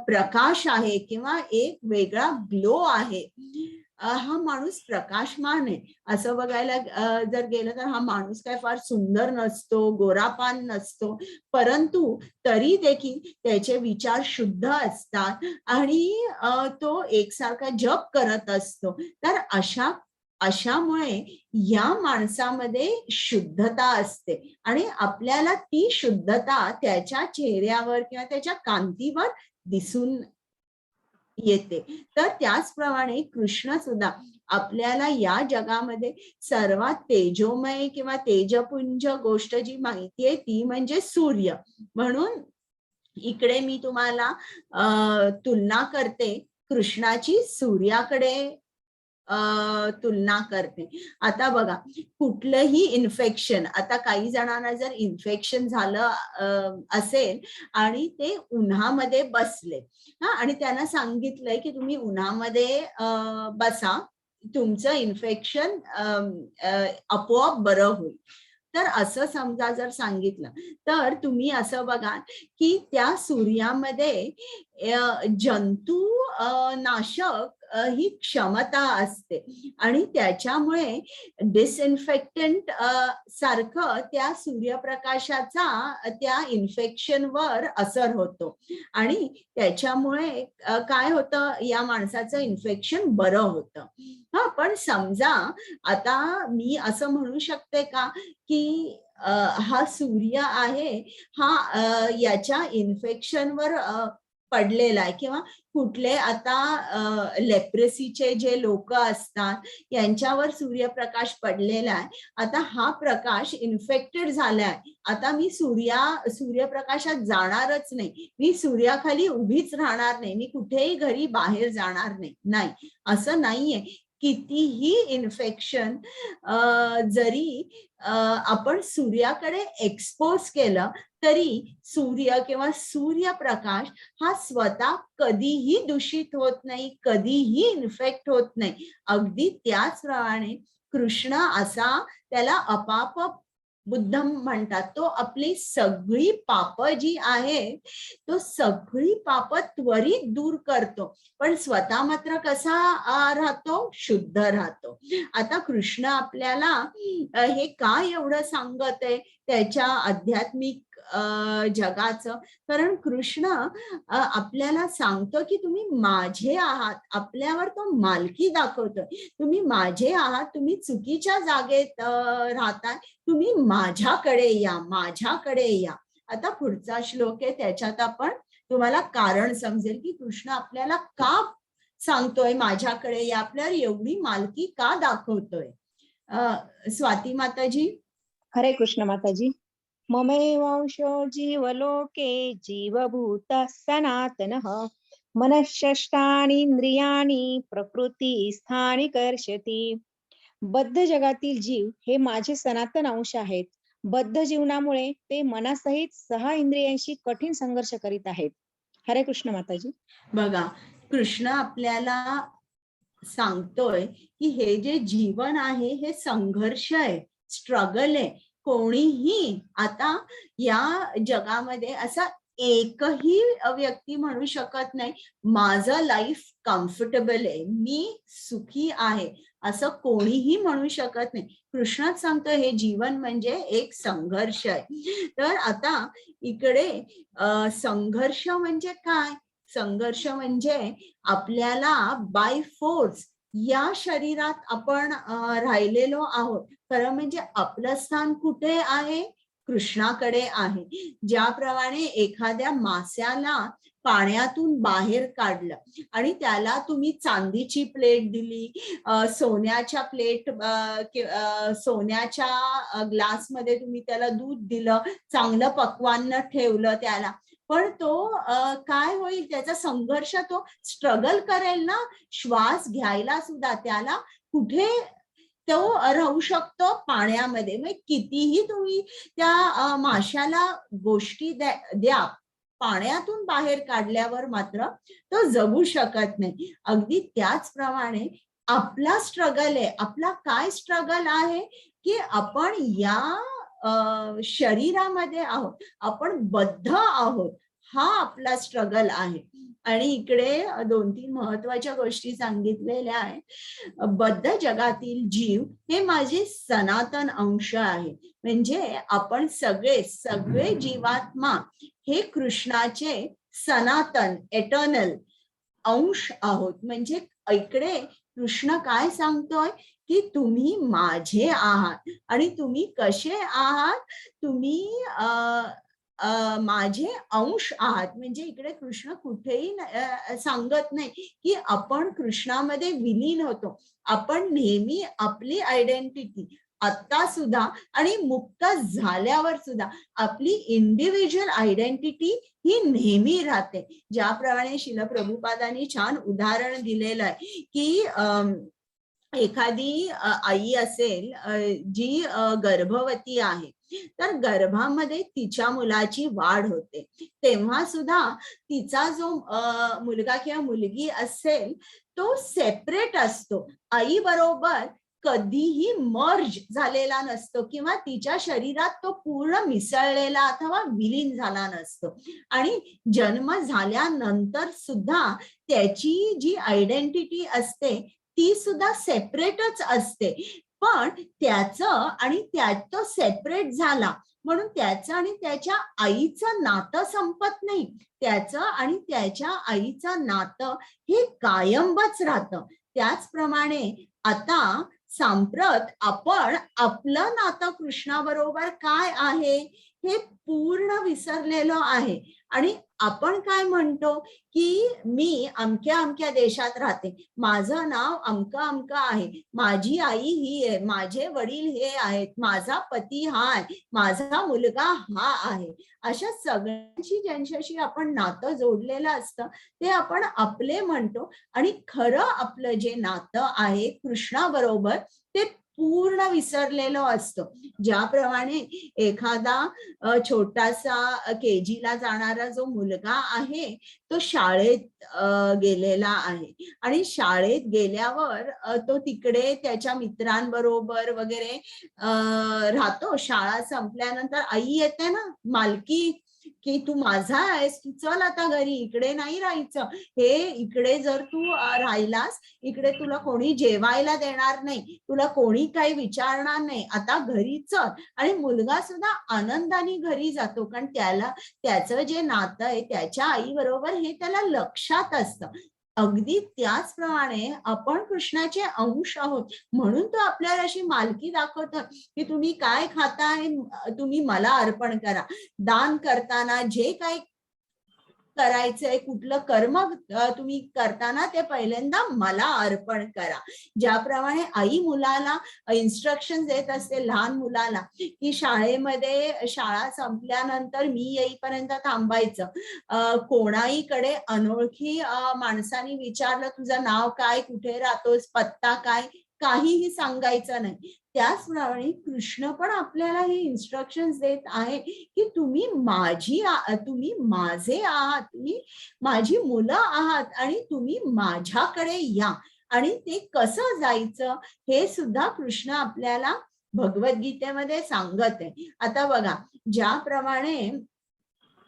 प्रकाश आहे किंवा एक वेगळा ग्लो आहे, हा माणूस प्रकाशमान आहे. असं बघायला जर गेलं तर हा माणूस काय फार सुंदर नसतो, गोरापान नसतो, परंतु तरी देखील त्याचे विचार शुद्ध असतात आणि तो एकसारखा जप करत असतो. तर अशामुळे या माणसामध्ये शुद्धता असते आणि आपल्याला ती शुद्धता त्याच्या चेहऱ्यावर किंवा त्याच्या कांतीवर दिसून येते. तर त्याचप्रमाणे कृष्ण सुद्धा आपल्याला या जगामध्ये सर्वात तेजोमय किंवा तेजपुंज गोष्ट जी माहितीये ती म्हणजे सूर्य. म्हणून इकडे मी तुम्हाला तुलना करते, कृष्णाची सूर्याकडे तुलना करते. आता बघा, कुठलंही इन्फेक्शन, आता काही जणांना जर इन्फेक्शन झालं असेल आणि ते उन्हामध्ये बसले आणि त्यांना सांगितलंय की तुम्ही उन्हामध्ये बसा, तुमचं इन्फेक्शन आपोआप बरं होईल. तर असं समजा जर सांगितलं तर तुम्ही असं बघा की त्या सूर्यामध्ये जंतू नाशक ही क्षमता असते आणि त्याच्यामुळे डिसइन्फेक्टंट सारखं त्या सूर्यप्रकाशाचा त्या इन्फेक्शनवर असर होतो आणि त्याच्यामुळे काय होतं, या माणसाचं इन्फेक्शन बरं होतं. हा, पण समजा आता मी असं म्हणू शकते का की हा सूर्य आहे हा याच्या इन्फेक्शनवर पडलेला आहे किंवा कुठले आता लेप्रेसीचे जे लोक असतात यांच्यावर सूर्यप्रकाश पडलेला आहे. आता हा प्रकाश इन्फेक्टेड झालाय, आता मी सूर्यप्रकाशात जाणारच नाही, मी सूर्याखाली उभीच राहणार नाही, मी कुठेही घरी बाहेर जाणार नाही, असं नाहीये. कितीही इन्फेक्शन जरी आपण सूर्याकडे एक्सपोज केलं तरी सूर्य किंवा सूर्यप्रकाश हा स्वतः कधीही दूषित होत नाही, कधीही इन्फेक्ट होत नाही. अगदी त्याचप्रमाणे कृष्ण असा, त्याला अपाप बुद्धम म्हणतात, तो आपली सगळी पाप जी आहे तो सगळी पाप त्वरित दूर करतो, पण स्वतः मात्र कसा राहतो, शुद्ध राहतो. आता कृष्ण आपल्याला हे काय एवढं सांगत आहे त्याच्या आध्यात्मिक जगाचं, कारण कृष्ण आपल्याला सांगतो की तुम्ही माझे आहात, आपल्यावर तो मालकी दाखवतोय, तुम्ही माझे आहात, तुम्ही चुकीच्या जागेत राहताय, तुम्ही माझ्याकडे या, माझ्याकडे या. आता पुढचा श्लोक आहे, त्याच्यात आपण तुम्हाला कारण समजेल की कृष्ण आपल्याला का सांगतोय माझ्याकडे या, आपल्यावर एवढी मालकी का दाखवतोय. स्वाती माताजी. हरे कृष्ण माताजी. ममेवांशो जीवलोके जीवभूतः सनातनः मनःषष्ठानि इंद्रियाणि प्रकृती स्थानी कर्षति. बद्ध जगातील जीव हे माझे सनातन अंश आहेत. बद्ध जीवनामुळे ते मनासहित 6 इंद्रियांशी कठीण संघर्ष करीत आहेत. हरे कृष्ण माताजी. बघा, कृष्ण आपल्याला सांगतोय की हे जे जीवन आहे हे संघर्ष आहे, स्ट्रगल आहे. कोणीही आता या जगामध्ये असा एकही व्यक्ती म्हणू शकत नाही माझं लाईफ कम्फर्टेबल आहे, मी सुखी आहे, असं कोणीही म्हणू शकत नाही. कृष्णच सांगतो हे जीवन म्हणजे एक संघर्ष आहे. तर आता इकडे संघर्ष म्हणजे काय, संघर्ष म्हणजे आपल्याला बाय फोर्स या शरीरात आपण राहिलेलो आहोत. खरं म्हणजे आपलं स्थान कुठे आहे, कृष्णाकडे आहे. ज्याप्रमाणे एखाद्या मास्याला पाण्यातून बाहेर काढलं आणि त्याला तुम्ही चांदीची प्लेट दिली, सोन्याच्या प्लेट सोन्याच्या ग्लासमध्ये तुम्ही त्याला दूध दिलं, चांगलं पक्वान्न ठेवलं त्याला, पण तो काय होईल, त्याचा संघर्ष, तो स्ट्रगल करेल ना, श्वास घ्यायला सुद्धा त्याला कुठे तो राहू शकतो, पाण्यामध्ये. मग कितीही तुम्ही त्या माशाला गोष्टी द्या, पाण्यातून बाहेर काढल्यावर मात्र तो जगू शकत नाही. अगदी त्याचप्रमाणे आपला स्ट्रगल आहे. आपला काय स्ट्रगल आहे की आपण या शरीरामध्ये आहोत, आपण बद्ध आहोत, हा आपला स्ट्रगल आहे. आणि इकडे 2-3 महत्वाच्या गोष्टी सांगितलेल्या आहेत. बद्ध जगातील जीव हे माझे सनातन अंश आहे, म्हणजे आपण सगळे जीवात्मा हे कृष्णाचे सनातन एटर्नल अंश आहोत. म्हणजे इकडे कृष्ण काय सांगतोय की तुम्ही माझे आहात. आणि तुम्ही कसे आहात, तुम्ही माझे अंश आहात. म्हणजे इकडे कृष्ण कुठेही सांगत नाही की आपण कृष्णामध्ये विलीन होतो. आपण नेहमी आपली आयडेंटिटी आता सुद्धा आणि मुक्त झाल्यावर सुद्धा आपली इंडिव्हिज्युअल आयडेंटिटी ही नेहमी राहते. ज्याप्रमाणे श्रील प्रभुपादांनी छान उदाहरण दिलेलं आहे की एखादी आई असेल जी गर्भवती आहे तर गर्भामध्ये तिच्या मुलाची वाढ होते, तेव्हा सुद्धा तिचा जो मुलगा किंवा मुलगी असेल तो सेपरेट असतो, आई बरोबर कधीही मर्ज झालेला नसतो किंवा तिच्या शरीरात तो पूर्ण मिसळलेला अथवा विलीन झाला नसतो. आणि जन्म झाल्यानंतर सुद्धा त्याची जी आयडेंटिटी असते ती सुद्धा सेपरेटच असते. पण त्याचं आणि तो सेपरेट झाला म्हणून त्याचं आणि त्याच्या आईचं नातं संपत नाही. त्याचं आणि त्याच्या आईचं नातं हे कायमच राहतं. त्याचप्रमाणे आता सांप्रत आपण आपलं नातं कृष्णाबरोबर काय आहे हे पूर्ण विसरलेलो आहे. आणि आपण काय म्हणतो की मी अमक्या अमक्या देशात राहते, माझं नाव अमकं अमकं आहे, माझी आई ही आहे, माझे वडील हे आहेत, माझा पती हा आहे, माझा मुलगा हा आहे. अशा सगळ्यांशी ज्यांच्याशी आपण नातं जोडलेलं असतं ते आपण आपले म्हणतो. आणि खरं आपलं जे नातं आहे कृष्णाबरोबर ते पूर्ण विसरलेलं असतं. ज्याप्रमाणे एखादा छोटासा KG ला जाणारा जो मुलगा आहे तो शाळेत गेलेला आहे आणि शाळेत गेल्यावर तो तिकडे त्याच्या मित्रांबरोबर वगैरे राहतो. शाळा संपल्यानंतर आई येते ना, मालकी, की तू माझा आहेस, तू चल आता घरी, इकडे नाही राहायचं, हे इकडे जर तू राहिलास इकडे तुला कोणी जेवायला देणार नाही, तुला कोणी काही विचारणार नाही, आता घरी चल. आणि मुलगा सुद्धा आनंदाने घरी जातो, कारण त्याचं जे नातं आहे त्याच्या आई बरोबर हे त्याला लक्षात असतं. अगदी त्याचप्रमाणे आपण कृष्णाचे अंश आहोत, म्हणून तो आपल्याला अशी मालकी दाखवतो की तुम्ही काय खाताय तुम्ही मला अर्पण करा. दान करताना जे काही करायचंय, कुठलं कर्म तुम्ही करताना ते पहिल्यांदा मला अर्पण करा. ज्याप्रमाणे आई मुलाला इन्स्ट्रक्शन देत असते, लहान मुलाला, की शाळेमध्ये शाळा संपल्यानंतर मी येईपर्यंत थांबायचं. कोणाहीकडे अनोळखी माणसाने विचारलं तुझं नाव काय, कुठे राहतोस, पत्ता काय, काहीही सांगायचं नाही. त्याचप्रमाणे कृष्ण पण आपल्याला हे इन्स्ट्रक्शन्स देत आहे की तुम्ही माझे आहात, तुम्ही माझी मुलं आहात आणि तुम्ही माझ्याकडे या. आणि ते कसं जायचं हे सुद्धा कृष्ण आपल्याला भगवद्गीतेमध्ये सांगत आहे. आता बघा, ज्याप्रमाणे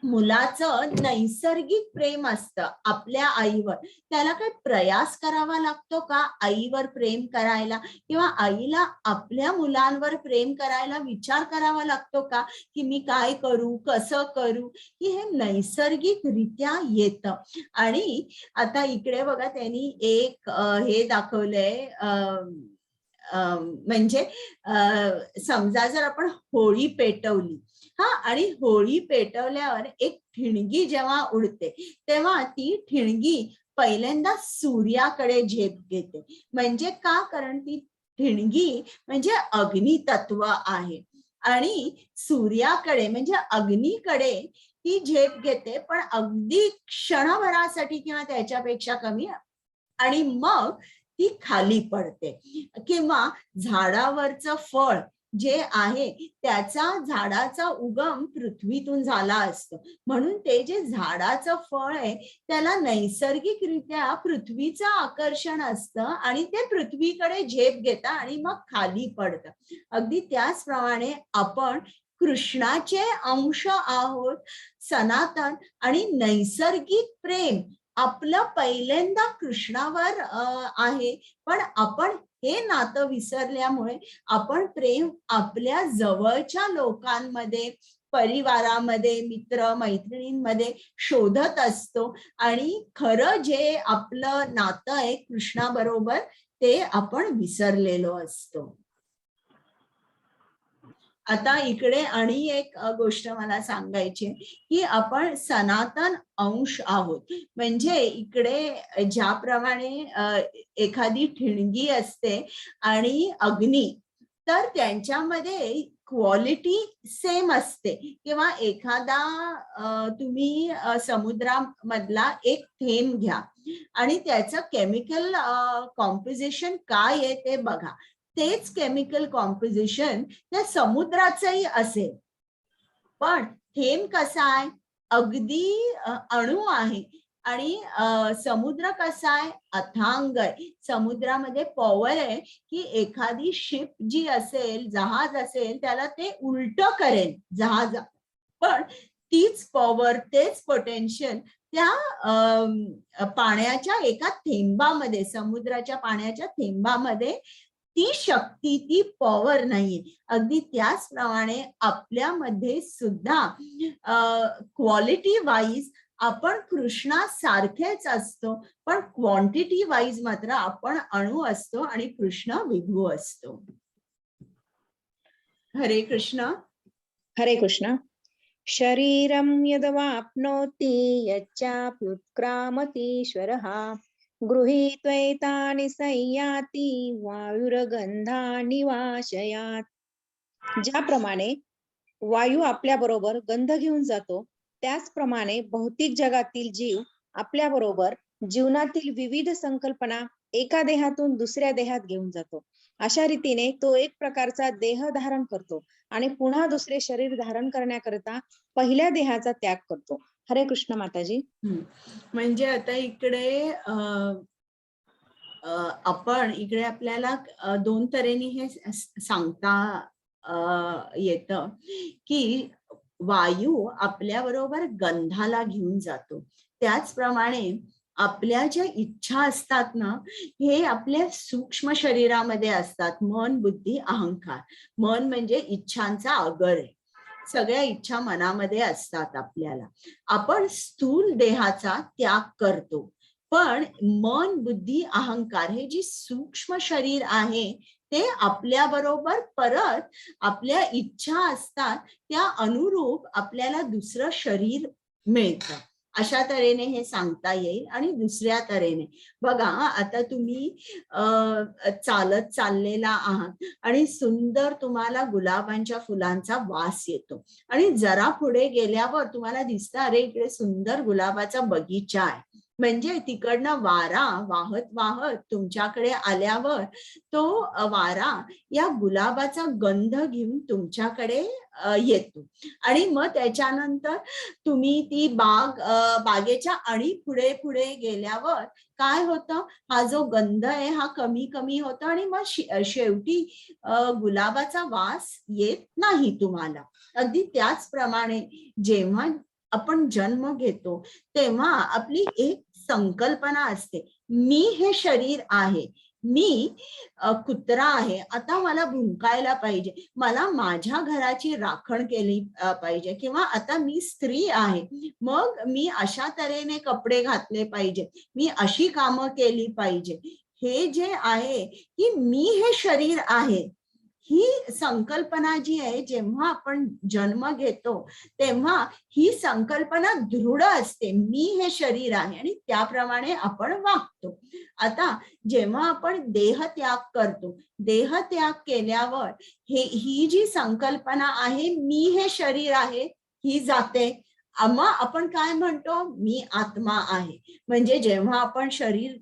मुलाचं नैसर्गिक प्रेम असतं आपल्या आईवर, त्याला काही प्रयास करावा लागतो का आईवर प्रेम करायला, किंवा आईला आपल्या मुलांवर प्रेम करायला विचार करावा लागतो का की मी काय करू, कसं करू, की हे नैसर्गिकरित्या येतं. आणि आता इकडे बघा त्यांनी एक हे दाखवलंय, म्हणजे समजा जर आपण होळी पेटवली आणि होळी पेटवल्यावर एक ठिणगी जेव्हा उडते तेव्हा ती ठिणगी पहिल्यांदा सूर्याकडे झेप घेते. म्हणजे का, कारण ती ठिणगी म्हणजे अग्नितत्व आहे आणि सूर्याकडे म्हणजे अग्नीकडे ती झेप घेते, पण अगदी क्षणभरासाठी किंवा त्याच्यापेक्षा कमी, आणि मग ती खाली पडते. किंवा झाडावरचं फळ जे आहे त्याचा झाडाचा उगम पृथ्वीतून झाला असतो, म्हणून ते जे झाडाचं फळ आहे त्याला नैसर्गिकरित्या पृथ्वीचं आकर्षण असतं आणि ते पृथ्वीकडे झेप घेतं आणि मग खाली पडतं. अगदी त्याचप्रमाणे आपण कृष्णाचे अंश आहोत, सनातन आणि नैसर्गिक प्रेम आपलं पहिल्यांदा कृष्णावर आहे. पण आपण हे नातं विसरल्यामुळे आपण प्रेम आपल्या जवळच्या लोकांमध्ये, परिवारामध्ये, मित्र मैत्रिणींमध्ये शोधत असतो आणि खरं जे आपलं नातं आहे कृष्णाबरोबर ते आपण विसरलेलो असतो. आता इकडे आणि एक गोष्ट मला सांगायची की आपण सनातन अंश आहोत. म्हणजे इकडे ज्याप्रमाणे एखादी ठिणगी असते आणि अग्नी, तर त्यांच्यामध्ये क्वालिटी सेम असते. किंवा एखादा तुम्ही समुद्रामधला एक थेंब घ्या आणि त्याचं केमिकल कॉम्पोजिशन काय आहे ते बघा, तेच केमिकल कॉम्पोजिशन त्या समुद्राचंही असेल, पण थेंब कसा आहे, अगदी अणू आहे. आणि समुद्र कसा आहे, अथांग आहे. समुद्रामध्ये पॉवर आहे की एखादी शिप जी असेल, जहाज असेल, त्याला ते उलट करेल जहाज. पण तीच पॉवर, तेच पोटेन्शियल त्या पाण्याच्या एका थेंबामध्ये, समुद्राच्या पाण्याच्या थेंबामध्ये ती शक्ती, ती पॉवर नाहीये. अगदी त्याचप्रमाणे आपल्यामध्ये सुद्धा क्वालिटी वाईज आपण कृष्णासारखेच असतो, पण क्वांटिटी वाईज मात्र आपण अणु असतो आणि कृष्ण विभू असतो. हरे कृष्ण. हरे कृष्ण. शरीरं यदवाप्नोति यच्चाप्युत्क्रामतीश्वरः गृहीत्वैतानि संयाति वायुर्गंधानि वाशयात्. ज्याप्रमाणे वायू आपल्या बरोबर गंध घेऊन जातो, त्याचप्रमाणे भौतिक जगातील जीव आपल्या बरोबर जीवनातील विविध संकल्पना एका देहातून दुसऱ्या देहात घेऊन जातो. अशा रीतीने तो एक प्रकारचा देह धारण करतो आणि पुन्हा दुसरे शरीर धारण करण्याकरिता पहिल्या देहाचा त्याग करतो. हरे कृष्ण माताजी. म्हणजे आता इकडे आपण इकडे आपल्याला दोन तऱ्हेने हे सांगता येतं की वायू आपल्या बरोबर गंधाला घेऊन जातो. त्याचप्रमाणे आपल्या ज्या इच्छा असतात ना, हे आपल्या सूक्ष्म शरीरामध्ये असतात. मन, बुद्धी, अहंकार. मन म्हणजे इच्छांचा अगर आहे. सगळ्या इच्छा मनामध्ये असतात आपल्याला. आपण स्थूल देहाचा त्याग करतो, पण मन, बुद्धी, अहंकार हे जी सूक्ष्म शरीर आहे ते आपल्या बरोबर परत आपल्या इच्छा असतात त्या अनुरूप आपल्याला दुसरं शरीर मिळतं. अशा तऱ्हेने हे सांगता येईल. आणि दुसऱ्या तऱ्हेने बघा, आता तुम्ही चालत चाललेला आहात आणि सुंदर तुम्हाला गुलाबांच्या फुलांचा वास येतो आणि जरा पुढे गेल्यावर तुम्हाला दिसतं, अरे इकडे सुंदर गुलाबाचा बगीचा आहे. म्हणजे तिकडनं वारा वाहत वाहत तुमच्याकडे आल्यावर तो वारा या गुलाबाचा गंध घेऊन तुमच्याकडे येतो. आणि मग त्याच्यानंतर तुम्ही ती बागेच्या आणि पुढे पुढे गेल्यावर काय होतं, हा जो गंध आहे हा कमी कमी होतो आणि मग शेवटी गुलाबाचा वास येत नाही तुम्हाला. अगदी त्याचप्रमाणे जेव्हा आपण जन्म घेतो तेव्हा आपली एक संकल्पना असते, मी हे शरीर आहे, मी कुत्रा आहे, आता मला भुंकायला पाहिजे, मला माझ्या घराची राखण केली पाहिजे, किंवा आता मी स्त्री आहे, मग मी अशा तऱ्हेने कपडे घातले पाहिजे, मी अशी कामं केली पाहिजे. हे जे आहे की मी हे शरीर आहे, ही संकल्पना जी आहे, जेव्हा आपण जन्म घेतो तेव्हा ही संकल्पना दृढ असते, मी हे शरीर आहे, आणि त्याप्रमाणे आपण वागतो. आता जेव्हा आपण देह त्याग करतो, देह त्याग केल्यावर ही जी संकल्पना आहे, मी हे शरीर आहे, ही जाते. मग आपण काय म्हणतो, मी आत्मा आहे. म्हणजे जेव्हा आपण शरीर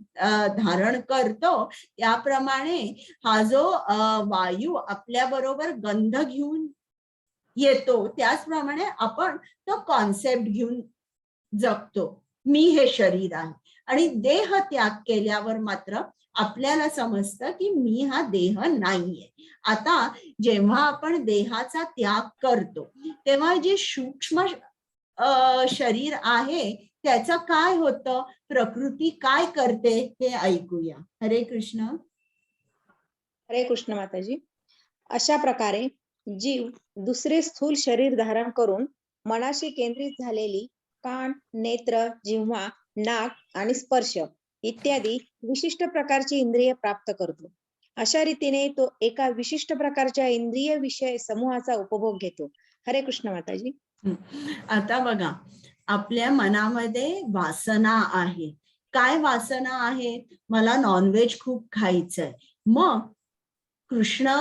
धारण करतो त्याप्रमाणे हा जो वायू आपल्या बरोबर गंध घेऊन येतो, त्याचप्रमाणे आपण तो कॉन्सेप्ट घेऊन जगतो, मी हे शरीर आहे. आणि देह त्याग केल्यावर मात्र आपल्याला समजतं की मी हा देह नाहीये. आता जेव्हा आपण देहाचा त्याग करतो तेव्हा जे सूक्ष्म शरीर आहे त्याचं काय होतं, प्रकृती काय करते ते ऐकूया. हरे कृष्ण. हरे कृष्ण माताजी. अशा प्रकारे जीव दुसरे स्थूल शरीर धारण करून मनाशी केंद्रित झालेली कान, नेत्र, जिव्हा, नाक आणि स्पर्श इत्यादी विशिष्ट प्रकारची इंद्रिय प्राप्त करतो. अशा रीतीने तो एका विशिष्ट प्रकारच्या इंद्रिय विषय समूहाचा उपभोग घेतो. हरे कृष्ण माताजी. आता बघा, आपल्या मनामध्ये वासना आहे. काय वासना आहे, मला नॉनव्हेज खूप खायचंय. मग कृष्ण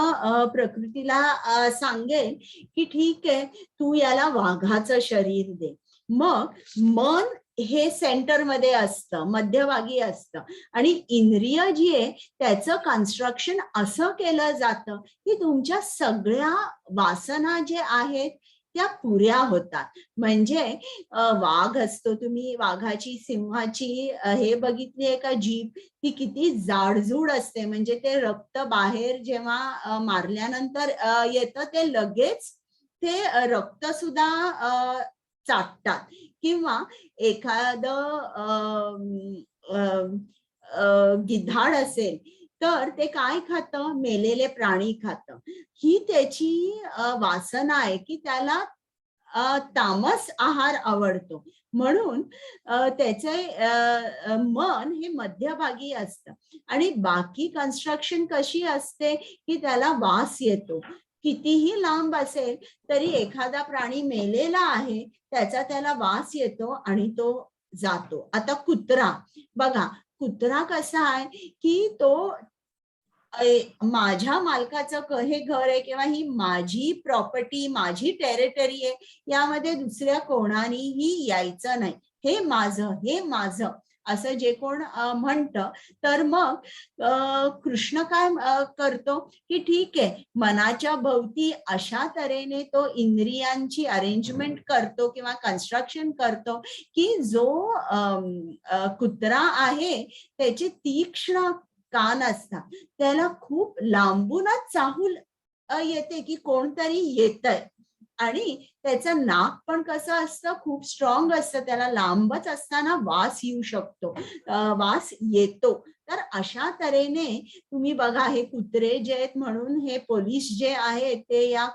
प्रकृतीला सांगेल की ठीक आहे, तू याला वाघाचं शरीर दे. मग मन हे सेंटर मध्ये असतं, मध्यभागी असतं. आणि इंद्रिय जी आहे त्याचं कन्स्ट्रक्शन असं केलं जातं की तुमच्या सगळ्या वासना जे आहेत त्या पुऱ्या होतात. म्हणजे वाघ असतो, तुम्ही वाघाची, सिंहाची हे बघितली आहे का जीभ? ती किती जाडजूड असते. म्हणजे ते रक्त बाहेर जेव्हा मारल्यानंतर येतं ते लगेच ते रक्त सुद्धा चाटतात. किंवा एखादं गिधाड असेल तर ते काय खातं? मेलेले प्राणी खातं. ही त्याची वासना आहे की त्याला तामस आहार आवडतो. म्हणून त्याचे मन हे मध्यभागी असतं. आणि बाकी कन्स्ट्रक्शन कशी असते की त्याला वास येतो. कितीही लांब असेल तरी एखादा प्राणी मेलेला आहे त्याचा त्याला वास येतो आणि तो जातो. आता कुत्रा बघा, कुत्रा कसा आहे की तो माझ्या मालकाचं हे घर आहे किंवा ही माझी प्रॉपर्टी, माझी टेरिटरी आहे, यामध्ये दुसऱ्या कोणानेही यायचं नाही. हे माझं, हे माझं असं जे कोण म्हणतं. तर मग कृष्ण काय करतो की ठीक आहे, मनाच्या भोवती अशा तऱ्हेने तो इंद्रियांची अरेंजमेंट करतो किंवा कन्स्ट्रक्शन करतो की जो कुत्रा आहे त्याचे तीक्ष्ण कान असतात, त्याला खूप लांबूनच चाहूल येते की कोणतरी येतंय. आणि त्याचं नाक पण कसं असतं, खूप स्ट्रॉंग असतं, त्याला लांबच असताना वास येऊ शकतो, वास येतो. तर अशा तऱ्हेने तुम्ही बघा, हे कुत्रे जे आहेत म्हणून हे पोलीस जे आहेत ते या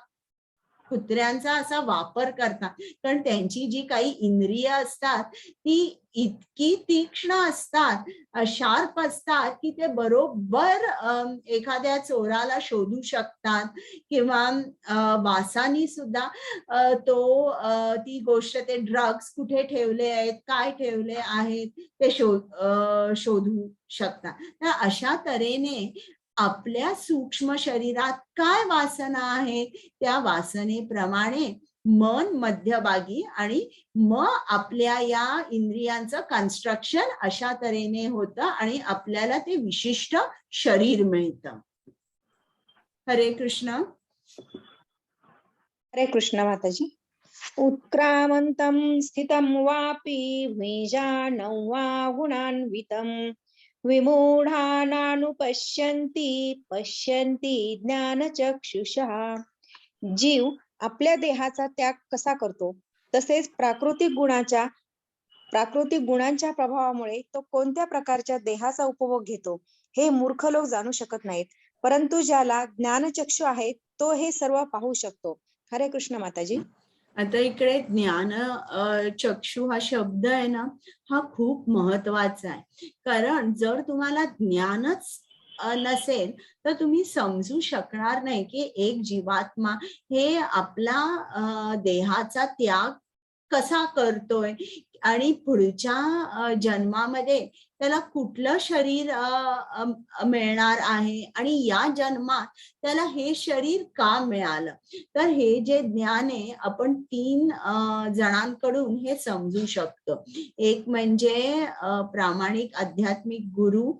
कुत्र्यांचा असा वापर करतात. कारण त्यांची जी काही इंद्रिय असतात ती इतकी तीक्ष्ण असतात, शार्प असतात की ते बरोबर एखाद्या चोराला शोधू शकतात. किंवा वासानी सुद्धा ती गोष्ट, ते ड्रग्स कुठे ठेवले आहेत, काय ठेवले आहेत ते शोधू शकतात. तर अशा तऱ्हेने आपल्या सूक्ष्म शरीरात काय वासना आहेत त्या वासनेप्रमाणे मन मध्यभागी आणि मग आपल्या या इंद्रियांचं कन्स्ट्रक्शन अशा तऱ्हेने होतं आणि आपल्याला ते विशिष्ट शरीर मिळतं. हरे कृष्ण. हरे कृष्ण माताजी. उत्क्रामन्तं स्थितं वापि भुञ्जानं वा गुणान्वितं विमूढानानुपश्यन्ति पश्यन्ति ज्ञानचक्षुषः. जीव आपल्या देहाचा त्याग कसा करतो, तसेच प्राकृतिक गुणांच्या प्रभावामुळे तो कोणत्या प्रकारच्या देहाचा उपभोग घेतो हे मूर्ख लोक जाणू शकत नाहीत. परंतु ज्याला ज्ञानचक्षु आहे तो हे सर्व पाहू शकतो. हरे कृष्ण माताजी. आता इकडे ज्ञान चक्षु हा शब्द आहे ना, हा खूप महत्वाचा आहे. कारण जर तुम्हाला ज्ञानच नसेल तर तुम्ही समजू शकणार नाही की एक जीवात्मा हे आपला देहाचा त्याग कसा करतोय आणि पुढच्या जन्मामध्ये त्याला कुठलं शरीर मिळणार आहे आणि या जन्मात त्याला हे शरीर का मिळालं. तर हे जे ज्ञान आहे आपण 3 जणांकडून हे समजू शकतो. एक म्हणजे प्रामाणिक आध्यात्मिक गुरु,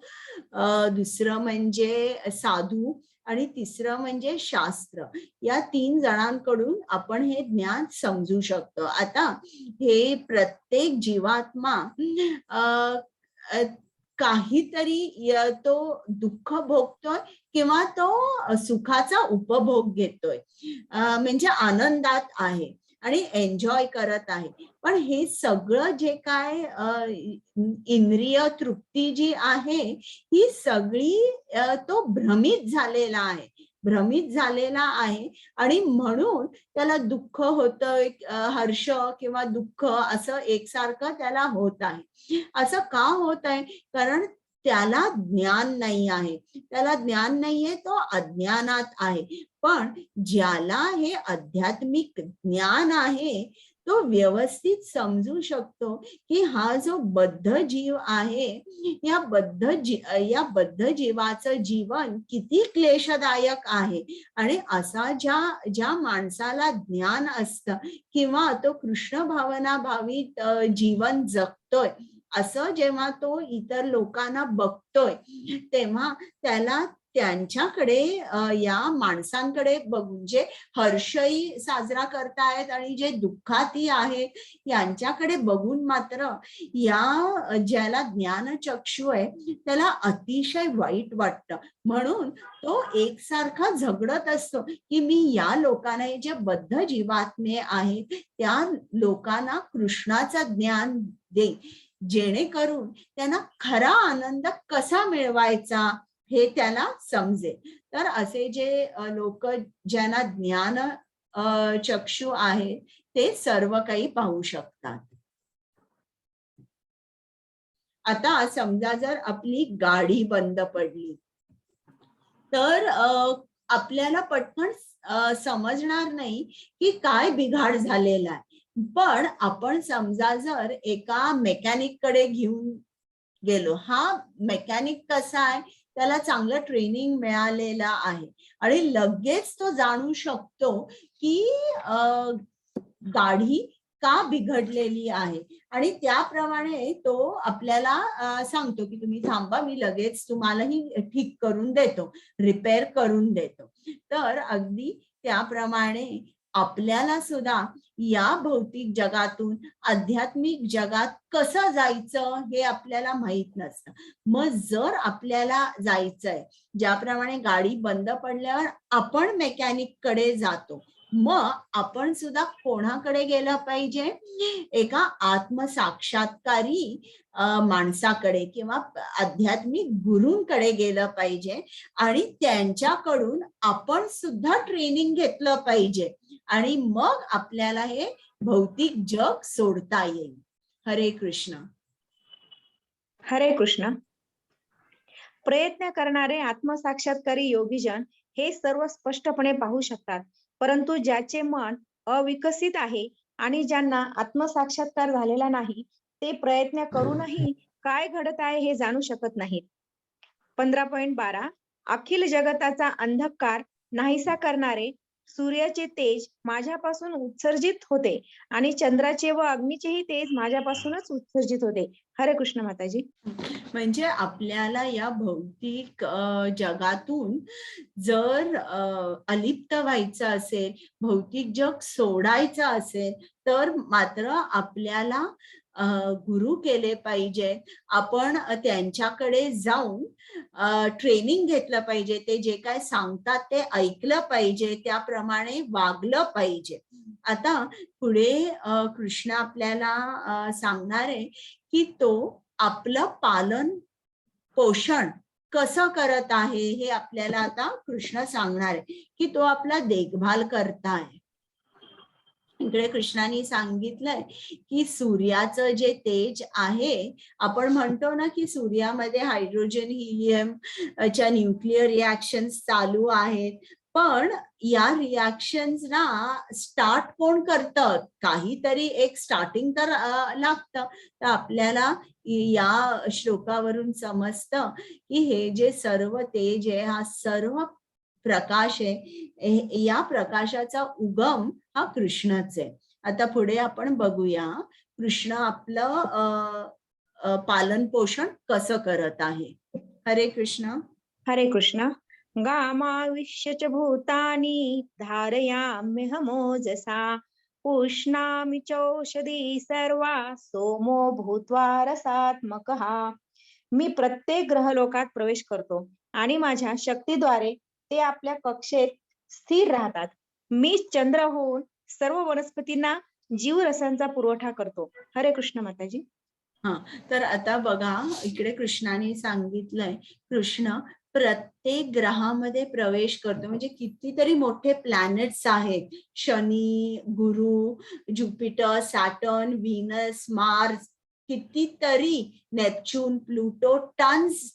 दुसरं म्हणजे साधू आणि तिसरं म्हणजे शास्त्र. या 3 जणांकडून आपण हे ज्ञान समजू शकतो. आता हे प्रत्येक जीवात्मा काहीतरी तो दुःख भोगतोय किंवा तो सुखाचा उपभोग घेतोय, म्हणजे आनंदात आहे आणि एन्जॉय करत आहे. पण हे सगळं जे काय इंद्रिय तृप्ती जी आहे ही सगळी तो भ्रमित झालेला आहे आणि म्हणून त्याला दुःख होतंय, हर्ष किंवा दुःख असं एकसारखं त्याला होत आहे. असं का होत आहे? कारण त्याला ज्ञान नाही आहे. त्याला ज्ञान नाहीये, तो अज्ञानात आहे. पण ज्याला हे आध्यात्मिक ज्ञान आहे तो व्यवस्थित समजू शकतो की हा जो बद्ध जीव आहे, या बद्ध जीवाचं जीवन किती क्लेशदायक आहे. आणि असा ज्या माणसाला ज्ञान असतं किंवा तो कृष्ण भावना भावित जीवन जगतोय, असं जेव्हा तो इतर लोकांना बघतोय, तेव्हा त्याला त्यांच्याकडे या माणसांकडे बघून जे हर्षही साजरा करतायत आणि जे दुःखाती आहेत यांच्याकडे बघून मात्र या ज्याला ज्ञानचक्षु आहे त्याला अतिशय वाईट वाटतं. म्हणून तो एकसारखा झगडत असतो की मी या लोकांना, जे बद्ध जीवात्मे आहेत त्या लोकांना कृष्णाचं ज्ञान दे, जेणेकरून त्यांना खरा आनंद कसा मिळवायचा हे त्याला समजेल. तर असे जे लोक ज्यांना ज्ञान चक्षु आहे ते सर्व काही पाहू शकतात. आता समजा जर आपली गाडी बंद पडली तर आपल्याला पटकन समजणार नाही की काय बिघाड झालेला आहे. पण आपण समजा जर एका मेकॅनिक कडे घेऊन गेलो, हा मेकॅनिक कसा आहे, त्याला चांगलं ट्रेनिंग मिळालेलं आहे आणि लगेच तो जाणू शकतो की गाडी का बिघडलेली आहे आणि त्याप्रमाणे तो आपल्याला सांगतो की तुम्ही थांबा, मी लगेच तुम्हालाही ठीक करून देतो, रिपेअर करून देतो. तर अगदी त्याप्रमाणे आपल्याला सुद्धा या भौतिक जगातून आध्यात्मिक जगात कसं जायचं हे आपल्याला माहित नसतं. मग जर आपल्याला जायचंय, ज्याप्रमाणे गाडी बंद पडल्यावर आपण मेकॅनिक कडे जातो, मग आपण सुद्धा कोणाकडे गेलं पाहिजे, एका आत्मसाक्षात्कारी माणसाकडे किंवा आध्यात्मिक गुरूंकडे गेलं पाहिजे आणि त्यांच्याकडून आपण सुद्धा ट्रेनिंग घेतलं पाहिजे आणि मग आपल्याला हे भौतिक जग सोडता येईल. हरे कृष्ण. हरे कृष्ण. प्रयत्न करणारे आत्मसाक्षात्कारी योगीजन हे सर्व स्पष्टपणे पाहू शकतात, परंतु ज्याचे मन अविकसित आहे आणि ज्यांना आत्मसाक्षात्कार झालेला नाही ते प्रयत्न करूनही काय घडत आहे हे जाणू शकत नाहीत. 15.12 अखिल जगताचा अंधकार नाहीसा करणारे सूर्याचे तेज माझ्यापासून उत्सर्जित होते आणि चंद्राचे व अग्नीचेही तेज माझ्यापासूनच उत्सर्जित होते. हरे कृष्ण माताजी. म्हणजे आपल्याला या भौतिक जगातून जर अलिप्त व्हायचं असेल, भौतिक जग सोडायचं असेल, तर मात्र आपल्याला गुरु केले पाहिजे. आपण त्यांच्याकडे जाऊन ट्रेनिंग घेतलं पाहिजे, ते जे काय सांगतात ते ऐकलं पाहिजे, त्याप्रमाणे वागलं पाहिजे. आता पुढे कृष्ण आपल्याला सांगणार आहे की तो आपलं पालन पोषण कसं करत आहे हे आपल्याला आता कृष्ण सांगणार आहे की तो आपला देखभाल करताय. इकडे कृष्णाने सांगितलंय की सूर्याचं जे तेज आहे, आपण म्हणतो ना की सूर्यामध्ये हायड्रोजन हिलियम च्या न्यूक्लिअर रिॲक्शन्स चालू आहेत, पण या रिॲक्शन्स ना स्टार्ट कोण करतं, काहीतरी एक स्टार्टिंग तर लागतं. तर आपल्याला या श्लोकावरून समजतं की हे जे सर्व तेज आहे, हा सर्व प्रकाश आहे, या प्रकाशाचा उगम हा कृष्णच आहे. आता पुढे आपण बघूया कृष्ण आपलं पालन पोषण कसं करत आहे. हरे कृष्ण. हरे कृष्ण. गामाविश्य च भूतानि धारयाम्यहमोजसा पुष्णामि चौषधी सर्वा सोमो भूत्वा रसात्मकः. मी प्रत्येक ग्रहलोकात प्रवेश करतो आणि माझ्या शक्तीद्वारे ते आपल्या कक्षेत स्थिर राहतात. मी चंद्र होऊन सर्व वनस्पतींना जीवरसांचा पुरवठा करतो. हरे कृष्ण माताजी. तर आता बघा इकडे कृष्णाने सांगितलंय, कृष्ण प्रत्येक ग्रहामध्ये प्रवेश करतो. म्हणजे कितीतरी मोठे प्लॅनेट्स आहेत, शनी, गुरु, ज्युपिटर, सॅटर्न, व्हीनस, मार्स, कितीतरी, नेपच्यून, प्लुटो, टन्स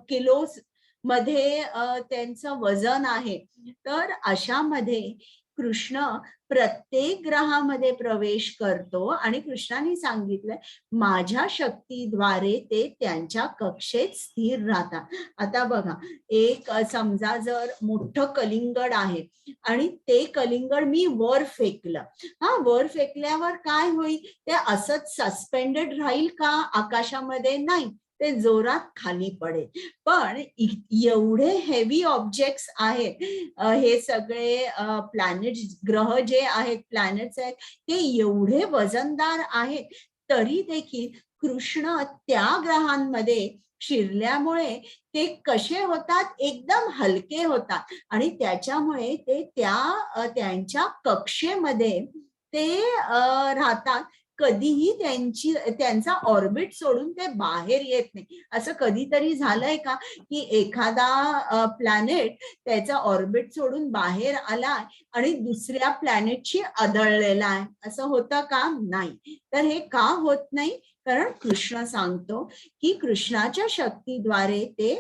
किलोज मध्ये त्यांचं वजन आहे. तर अशामध्ये कृष्ण प्रत्येक ग्रहामध्ये प्रवेश करतो आणि कृष्णाने सांगितलंय माझ्या शक्तीद्वारे ते त्यांच्या कक्षेत स्थिर राहतात. आता बघा, एक समजा जर मोठं कलिंगड आहे आणि ते कलिंगड मी वर फेकलं, वर फेकल्यावर काय होईल? ते असंच सस्पेंडेड राहील का आकाशामध्ये? नाही, ते जोरात खाली पडेल. पण एवढे हेवी ऑब्जेक्ट्स आहेत, हे सगळे प्लॅनेट्स, ग्रह जे आहेत, प्लॅनेट्स आहेत, ते एवढे वजनदार आहेत, तरी देखील कृष्ण त्या ग्रहांमध्ये शिरल्यामुळे ते कसे होतात? एकदम हलके होतात आणि त्याच्यामुळे ते त्यांच्या कक्षेमध्ये ते राहतात. कधीही त्यांचा ऑर्बिट सोडून ते बाहेर येत नाही. असं कधीतरी झालंय का की एखादा प्लॅनेट त्याचा ऑर्बिट सोडून बाहेर आलाय आणि दुसऱ्या प्लॅनेटशी आदळलेला आहे? असं होतं का? नाही. तर हे का होत नाही? कारण कृष्ण सांगतो की कृष्णाच्या शक्तीद्वारे ते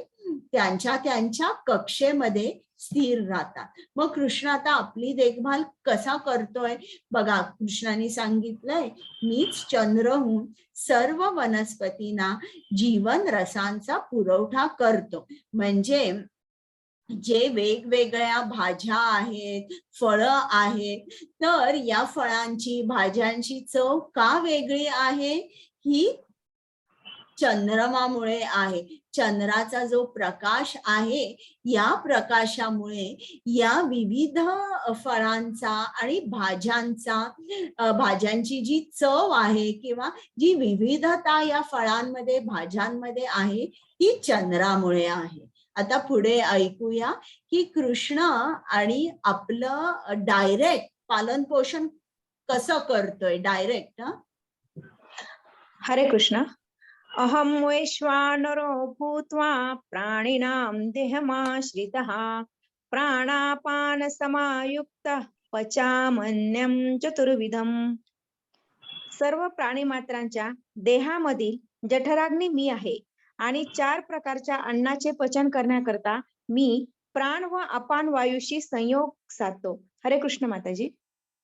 त्यांच्या कक्षेमध्ये स्थिर राहतात. मग कृष्ण आता आपली देखभाल कसा करतोय बघा. कृष्णाने सांगितलंय मीच चंद्र होऊन सर्व वनस्पतींना जीवन रसांचा पुरवठा करतो. म्हणजे जे वेगवेगळ्या भाज्या आहेत, फळं आहेत, तर या फळांची, भाज्यांची चव का वेगळी आहे? ही चंद्रमामुळे आहे. चंद्राचा जो प्रकाश आहे, या प्रकाशामुळे या विविध फळांचा आणि भाज्यांची जी चव आहे किंवा जी विविधता या फळांमध्ये, भाज्यांमध्ये आहे, ती चंद्रामुळे आहे. आता पुढे ऐकूया की कृष्ण आणि आपलं डायरेक्ट पालन पोषण कसं करतोय. डायरेक्ट हरे कृष्ण. अहं वैश्वानरो भूत्वा प्राणिनां देहमाश्रितः प्राणापान समायुक्तः पचामन्यं चतुर्विधम्. सर्व प्राणी मात्रांच्या देहामधील जठराग्नी मी आहे आणि 4 प्रकारच्या अन्नाचे पचन करण्याकरता मी प्राण व अपान वायूशी संयोग साधतो. हरे कृष्ण माताजी.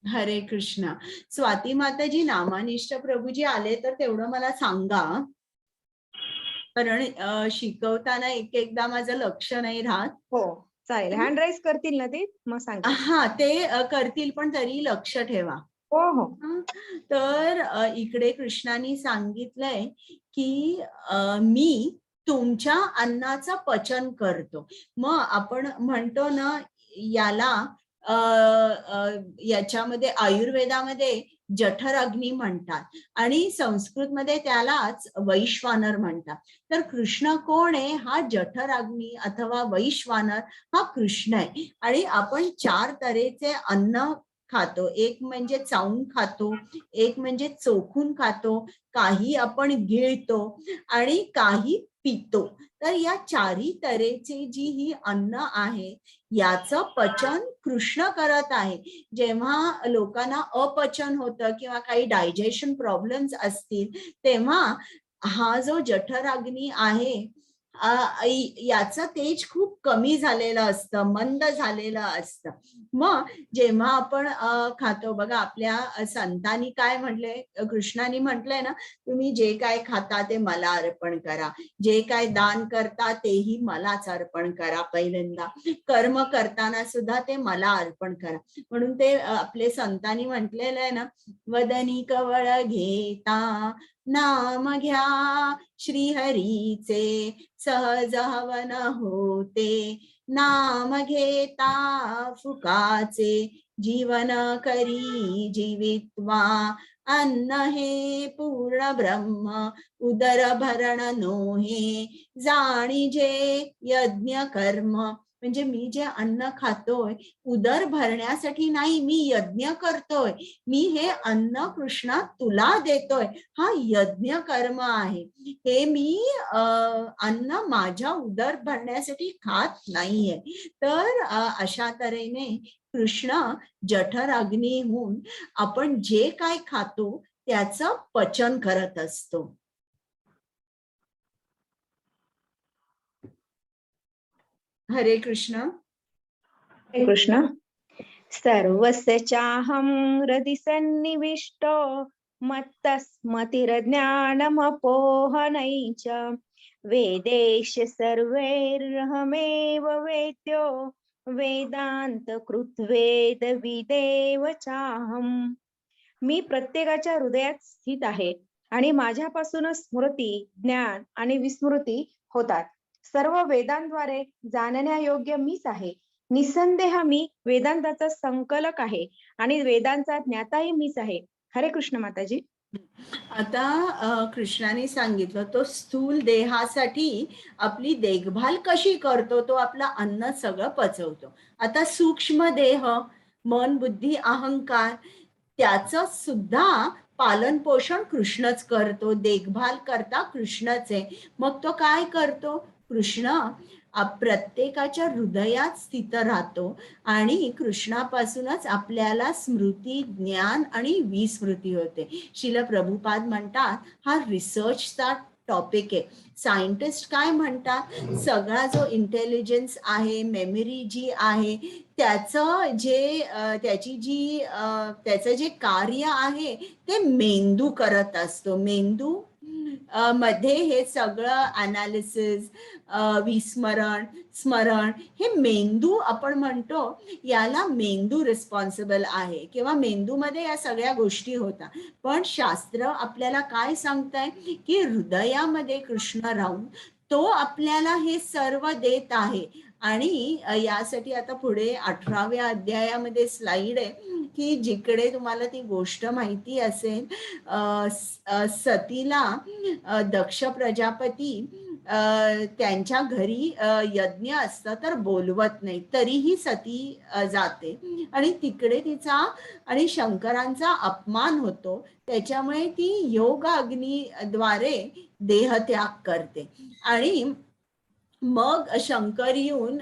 हरे कृष्ण. स्वाती माताजी, नामानिष्ठ प्रभूजी आले तर तेवढं मला सांगा, कारण शिकवताना एकदा माझं लक्ष नाही राहत. हो चालेल. हँड राईज करतील ना ते, मग सांगा. ते करतील, पण तरी लक्ष ठेवा. हो हो. तर इकडे कृष्णाने सांगितलंय की मी तुमच्या अन्नाचं पचन करतो. मग आपण म्हणतो ना याला याच्यामध्ये आयुर्वेदामध्ये जठर अग्नी म्हणतात आणि संस्कृतमध्ये त्यालाच वैश्वानर म्हणतात. तर कृष्ण कोण आहे? हा जठर अग्नी अथवा वैश्वानर हा कृष्ण आहे. आणि आपण 4 तऱ्हेचे अन्न खातो. एक म्हणजे चावून खातो, एक म्हणजे चोखून खातो, काही आपण गिळतो आणि काही पितो. तर या 4ही तऱ्हेची जी ही अन्न आहे, याचं पचन कृष्ण करत आहे. जेव्हा लोकांना अपचन होतं किंवा काही डायजेशन प्रॉब्लेम्स असतील, तेव्हा हा जो जठराग्नी आहे, याचं तेज खूप कमी झालेलं असतं, मंद झालेलं असतं. मग जेव्हा आपण खातो बघा, आपल्या संतांनी काय म्हटलंय, कृष्णाने म्हटलंय ना, तुम्ही जे काय खाता ते मला अर्पण करा, जे काय दान करता तेही मलाच अर्पण करा. पहिल्यांदा कर्म करताना सुद्धा ते मला अर्पण करा. म्हणून ते आपले संतांनी म्हटलेलं आहे ना, वदनी कवळ घेता नाम घ्या श्रीहरीचे सहज हवन होते, नाम घेता फुकाचे जीवन करी जीवित्वा, अन्न हे पूर्ण ब्रह्म उदर भरण नोहे, जाणीजे यज्ञ कर्म. म्हणजे मी जे अन्न खातोय उदर भरण्यासाठी नाही, मी यज्ञ करतोय. मी हे अन्न कृष्णा तुला देतोय, हा यज्ञ कर्म आहे. हे मी अन्न माझ्या उदर भरण्यासाठी खात नाहीये. तर अशा तऱ्हेने कृष्ण जठर अग्नीहून आपण जे काय खातो त्याचं पचन करत असतो. हरे कृष्ण. हरे कृष्ण. सर्वस्य चाहं हृदि सन्निविष्टो मत्तस्मतिर्ज्ञानमपोहनै च वेदेश सर्वैरहमेव वेद्यो वेदान्तकृद्वेदविदेव चाहम्. मी प्रत्येकाच्या हृदयात स्थित आहे आणि माझ्यापासूनच स्मृती, ज्ञान आणि विस्मृती होतात. सर्व वेदांद्वारे जाणण्यायोग्य मीच आहे. निसंदेह मी वेदांताचा संकलक आहे आणि वेदांचा ज्ञाताही मीच आहे. हरे कृष्ण माताजी. आता कृष्णाने सांगितलं तो स्थूल देहासाठी आपली देखभाल कशी करतो, तो आपला अन्न सगळं पचवतो. आता सूक्ष्म देह, मन, बुद्धी, अहंकार, त्याचं सुद्धा पालन पोषण कृष्णच करतो, देखभाल करता कृष्णच आहे. मग तो काय करतो? कृष्ण प्रत्येकाच्या हृदयात स्थित राहतो आणि कृष्णापासूनच आपल्याला स्मृती, ज्ञान आणि विस्मृती होते. श्रील प्रभुपाद म्हणतात हा रिसर्चचा टॉपिक आहे. सायंटिस्ट काय म्हणतात, सगळा जो इंटेलिजन्स आहे, मेमरी जी आहे, त्याचं जे कार्य आहे ते मेंदू करत असतो. मेंदू मध्ये हे सगळं अनालिसिस, विस्मरण, स्मरण, हे मेंदू आपण म्हणतो, याला मेंदू रिस्पॉन्सिबल आहे किंवा मेंदूमध्ये या सगळ्या गोष्टी होतात. पण शास्त्र आपल्याला काय सांगताय की हृदयामध्ये कृष्ण राहून तो आपल्याला हे सर्व देत आहे. आणि यासाठी आता पुढे 18व्या अध्यायामध्ये स्लाइड आहे की जिकडे तुम्हाला ती गोष्ट माहिती असेल, सतीला दक्ष प्रजापती त्यांच्या घरी यज्ञ असतं तर बोलवत नाही, तरीही सती जाते आणि तिकडे तिचा आणि शंकरांचा अपमान होतो. त्याच्यामुळे ती योग अग्नीद्वारे देहत्याग करते आणि मग शंकर येऊन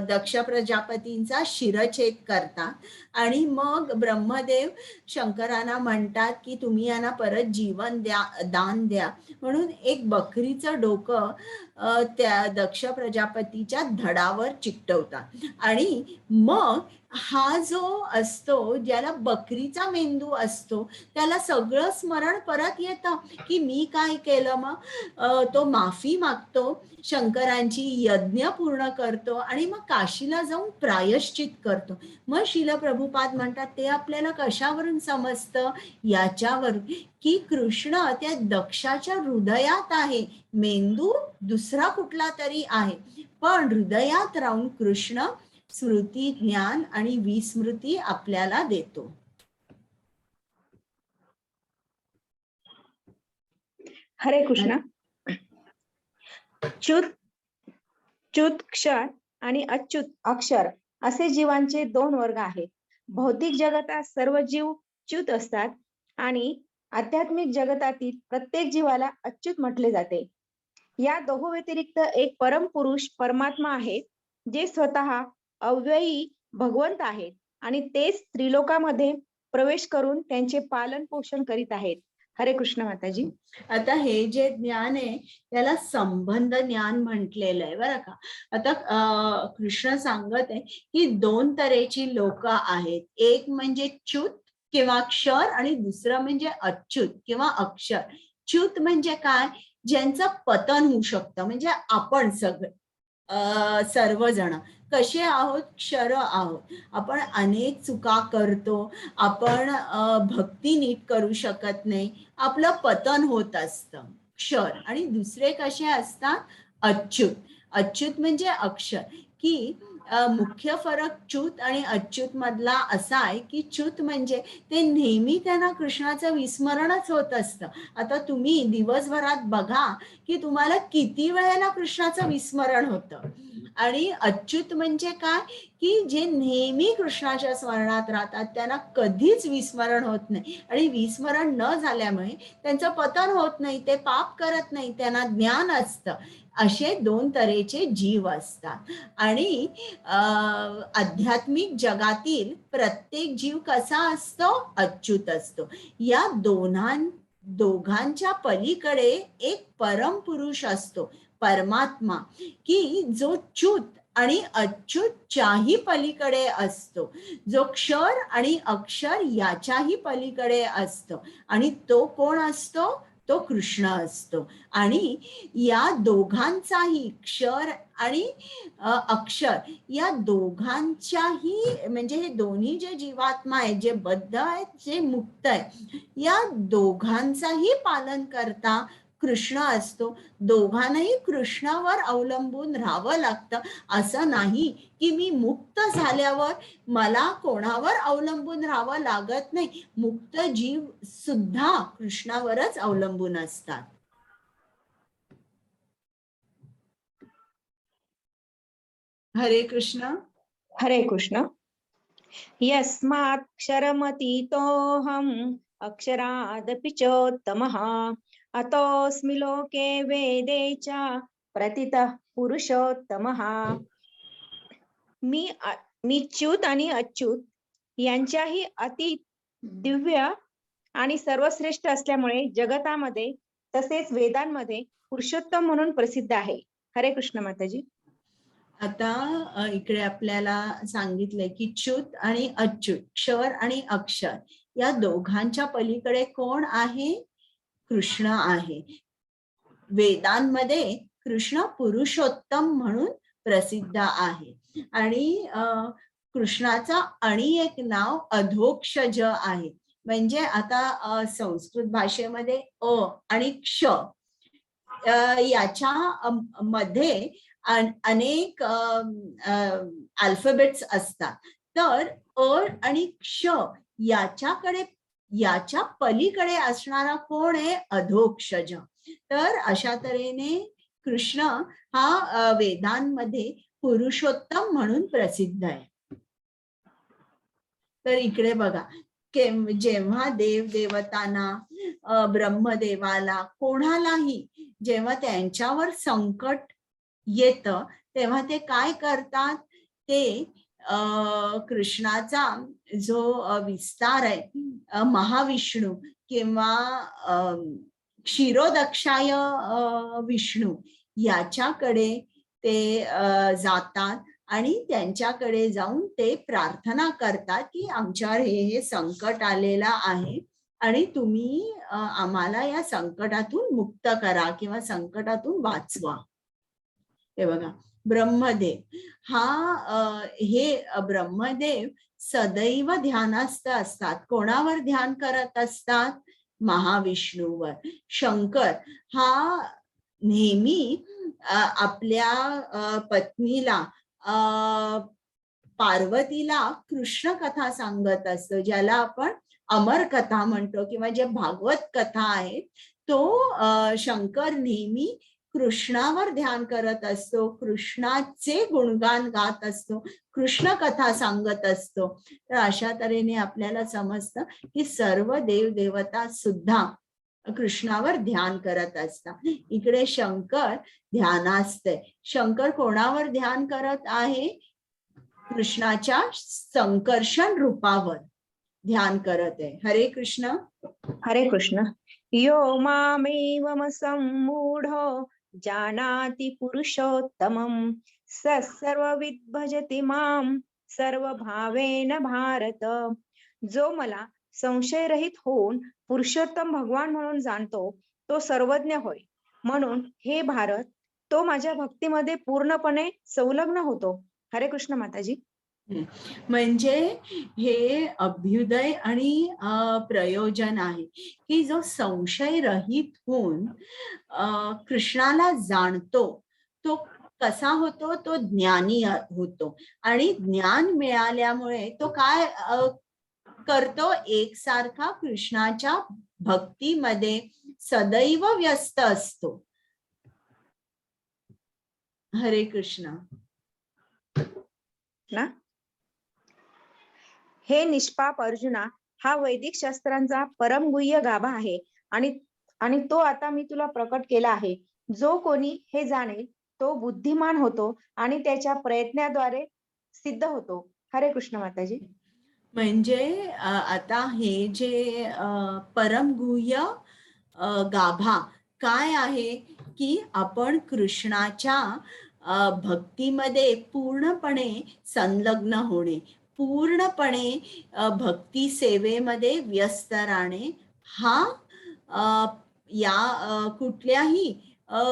दक्ष प्रजापतींचा शिरच्छेद करतात आणि मग ब्रह्मदेव शंकरांना म्हणतात की तुम्ही यांना परत जीवन द्या, दान द्या. म्हणून एक बकरीचं डोकं त्या दक्ष प्रजापतीच्या धडावर चिकटवतात आणि मग हा जो असतो, ज्याला बकरीचा मेंदू असतो, त्याला सगळं स्मरण परत येतं की मी काय केलं. मग तो माफी मागतो, शंकरांची यज्ञ पूर्ण करतो आणि मग काशीला जाऊन प्रायश्चित करतो. मग श्रील प्रभुपाद म्हणतात ते आपल्याला कशावरून समजतं, याच्यावर की कृष्ण त्या दक्षाच्या हृदयात आहे. मेंदू दुसरा कुठला तरी आहे, पण हृदयात राहून कृष्ण स्मृती, ज्ञान आणि विस्मृती आपल्याला देतो. हरे कृष्ण. च्युत क्षर आणि अच्युत अक्षर असे जीवांचे 2 वर्ग आहेत. भौतिक जगतात सर्व जीव च्युत असतात आणि आध्यात्मिक जगतातील प्रत्येक जीवाला अच्युत म्हटले जाते. या दोहो व्यतिरिक्त एक परमपुरुष परमात्मा आहे, जे स्वतः अव्ययी भगवंत आहेत आणि तेच त्रिलोकामध्ये प्रवेश करून त्यांचे पालन पोषण करीत आहेत. हरे कृष्ण माताजी. आता हे जे ज्ञान आहे त्याला संबंध ज्ञान म्हटलेलं आहे बरं का. आता कृष्ण सांगत आहे की 2 तऱ्हेची लोक आहेत, एक म्हणजे च्युत किंवा क्षर आणि दुसरं म्हणजे अच्युत किंवा अक्षर. च्युत म्हणजे काय, ज्यांचं पतन होऊ शकतं, म्हणजे आपण सर्वजण कसे आहोत, क्षर आहोत. आपण अनेक चुका करतो, आपण भक्ती नीट करू शकत नाही, आपलं पतन होत असतं, क्षर. आणि दुसरे कसे असतात, अच्युत. अच्युत म्हणजे अक्षर. की मुख्य फरक च्युत आणि अच्युत मधला असा आहे की च्युत म्हणजे ते नेहमी त्यांना कृष्णाचं विस्मरणच होत असतं. आता तुम्ही दिवसभरात बघा की तुम्हाला किती वेळेला कृष्णाचं विस्मरण होतं. आणि अच्युत म्हणजे काय, की जे नेहमी कृष्णाच्या स्मरणात राहतात त्यांना कधीच विस्मरण होत नाही आणि विस्मरण न झाल्यामुळे त्यांचं पतन होत नाही, ते पाप करत नाही, त्यांना ज्ञान असतं. असे 2 तऱ्हेचे जीव असतात. आणि आध्यात्मिक जगातील प्रत्येक जीव कसा असतो, अच्युत असतो. या दोघांच्या पलीकडे एक परमपुरुष असतो, परमात्मा, की जो च्युत आणि अच्युतच्याही पलीकडे असतो, जो क्षर आणि अक्षर याच्याही पलीकडे असतो. आणि तो कोण असतो? तो कृष्ण असतो. आणि या दोघांचाही क्षर आणि अक्षर या दोघांच्याही म्हणजे हे दोन्ही जे जीवात्मा आहेत, जे बद्ध आहेत, जे मुक्त आहेत, या दोघांचाही पालन करता कृष्ण असतो. दोघांनाही कृष्णावर अवलंबून राहावं लागतं. असं नाही की मी मुक्त झाल्यावर मला कोणावर अवलंबून राहावं लागत नाही. मुक्त जीव सुद्धा कृष्णावरच अवलंबून असतात. हरे कृष्ण. हरे कृष्ण. यस्माक्षरमतीतोऽहम् अक्षरादपि चोत्तमः अतोऽस्मि लोके वेदे च प्रतितः पुरुषोत्तमः. मी च्युत आणि अच्युत यांच्याही अति दिव्य आणि सर्वश्रेष्ठ असल्यामुळे जगतामध्ये तसेच वेदांमध्ये पुरुषोत्तम म्हणून प्रसिद्ध आहे. हरे कृष्ण माताजी. आता इकडे आपल्याला सांगितलंय की च्युत आणि अच्युत, क्षर आणि अक्षर या दोघांच्या पलीकडे कोण आहे? कृष्ण आहे. वेदांमध्ये कृष्ण पुरुषोत्तम म्हणून प्रसिद्ध आहे. आणि कृष्णाचा आणि एक नाव अधोक्षज आहे. म्हणजे आता संस्कृत भाषेमध्ये अ आणि क्ष याच्या मध्ये अनेक अल्फाबेट्स असतात. तर अ आणि क्ष याच्या पलीकडे असणारा कोण आहे? अधोक्षज. तर अशा तऱ्हेने कृष्ण हा वेदांमध्ये पुरुषोत्तम म्हणून प्रसिद्ध आहे. तर इकडे बघा, जेव्हा देव देवतांना ब्रह्मदेवाला कोणालाही जेव्हा त्यांच्यावर संकट येतं तेव्हा ते काय करतात? ते कृष्णाचा जो विस्तार आहे महाविष्णू किंवा क्षीरोदक्षाय विष्णू याच्याकडे ते जातात आणि त्यांच्याकडे जाऊन ते प्रार्थना करतात की आमच्यावर हे संकट आलेलं आहे आणि तुम्ही आम्हाला या संकटातून मुक्त करा किंवा संकटातून वाचवा. हे बघा, ब्रह्मदेव हे ब्रह्मदेव सदैव ध्यानस्थ असतात. कोणावर ध्यान करत असतात? महाविष्णूवर. शंकर हा नेहमी आपल्या पत्नीला पार्वतीला कृष्ण कथा सांगत असतो, ज्याला आपण अमर कथा म्हणतो किंवा जे भागवत कथा आहे, तो शंकर नेहमी कृष्णावर ध्यान करत असतो, कृष्णाचे गुणगान गात असतो, कृष्ण कथा सांगत असतो. तर अशा तऱ्हेने आपल्याला समजतं की सर्व देव देवता सुद्धा कृष्णावर ध्यान करत असतात. इकडे शंकर ध्यानास्थ आहे. शंकर कोणावर ध्यान करत आहे? कृष्णाच्या संकर्षण रूपावर ध्यान करत आहे. हरे कृष्ण. हरे कृष्ण. यो मामेवम सम्मूढो जानाति पुरुषोत्तमं स सर्वविद भजति मां सर्वभावेन भारत. जो मला संशयरहित होऊन पुरुषोत्तम भगवान म्हणून जाणतो तो सर्वज्ञ होय. म्हणून हे भारत, तो माझ्या भक्तीमध्ये पूर्णपणे संलग्न होतो. हरे कृष्ण माताजी. म्हणजे हे अभ्युदय आणि प्रयोजन आहे की जो संशय रहित होऊन कृष्णाला जाणतो तो कसा होतो? तो ज्ञानी होतो. आणि ज्ञान मिळाल्यामुळे तो काय करतो? एकसारखा कृष्णाच्या भक्तीमध्ये सदैव व्यस्त असतो. हरे कृष्ण. ना हे निष्पाप अर्जुना, हा वैदिक शास्त्रांचा परमगुह्य गाभा आहे आणि तो आता मी तुला प्रकट केला आहे. जो कोणी हे जाणेल तो बुद्धिमान होतो आणि त्याच्या प्रयत्नाद्वारे सिद्ध होतो. हरे कृष्ण माताजी. म्हणजे आता हे जे परमगुह्य गाभा काय आहे की आपण कृष्णाच्या भक्तीमध्ये पूर्णपणे संलग्न होणे, पूर्णपणे भक्ती सेवेमध्ये व्यस्त राहणे हा कुठल्याही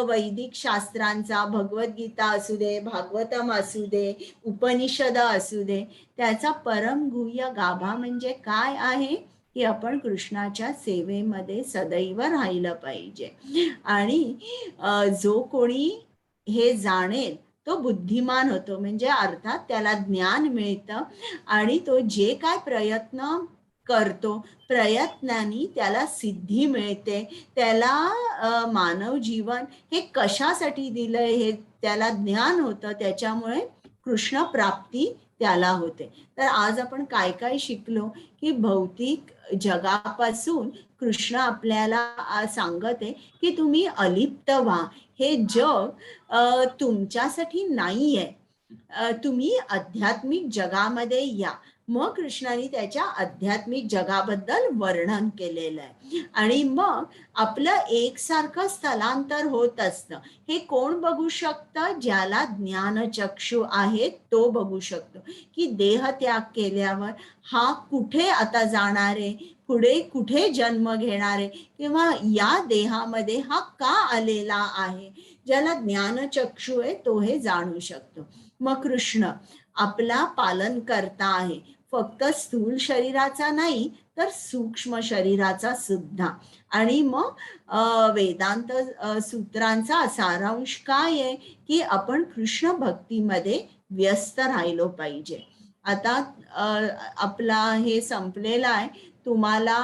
वैदिक शास्त्रांचा, भगवद्गीता असू दे, भागवतम असू दे, उपनिषद असू दे, त्याचा परमगुह्य गाभा म्हणजे काय आहे की आपण कृष्णाच्या सेवेमध्ये सदैव राहिलं पाहिजे. आणि जो कोणी हे जाणेल तो बुद्धिमान होतो, म्हणजे अर्थात त्याला ज्ञान मिळतं आणि तो जे काय प्रयत्न करतो प्रयत्नांनी त्याला सिद्धी मिळते. त्याला मानव जीवन हे कशासाठी दिलंय हे त्याला ज्ञान होतं, त्याच्यामुळे कृष्ण प्राप्ती त्याला होते. तर आज आपण काय काय शिकलो की भौतिक जगापासून कृष्ण आपल्याला सांगत आहे की तुम्ही अलिप्त व्हा, हे जग तुमच्यासाठी नाहीये, तुम्ही आध्यात्मिक जगामध्ये या. मग कृष्णाने त्याच्या आध्यात्मिक जगाबद्दल वर्णन केलेलं आहे. आणि मग आपलं एकसारखं स्थलांतर होत असतं. हे कोण बघू शकतं? ज्याला ज्ञानचक्षु आहे तो बघू शकतो की देह त्याग केल्यावर हा कुठे आता जाणार आहे, पुढे कुठे जन्म घेणार आहे, किंवा या देहामध्ये हा का आलेला आहे. ज्याला ज्ञानचक्षु आहे तो हे जाणू शकतो. मग कृष्ण आपला पालन करता आहे, फक्त स्थूल शरीराचा नाही तर सूक्ष्म शरीराचा सुद्धा. आणि मग वेदांत सूत्रांचा सारांश काय आहे की आपण कृष्ण भक्तीमध्ये व्यस्त राहिलो पाहिजे. आता आपला हे संपलेला आहे. तुम्हाला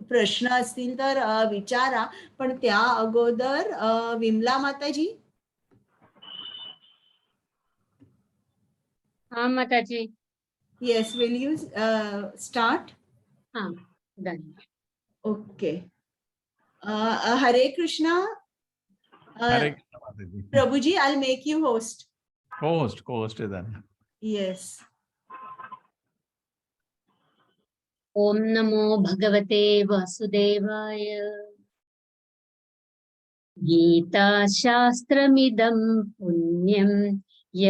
प्रश्न असतील तर विचारा, पण त्या अगोदर विमला माताजी. हाँ माताजी. Yes, will you start? हाँ done. Okay. Hare Krishna. Hare Krishna, Mataji. Prabhuji, I'll make you host. Co-host is that. Yes. ओम नमो भगवते वासुदेवाय. गीता शास्त्रमिदं पुण्यं य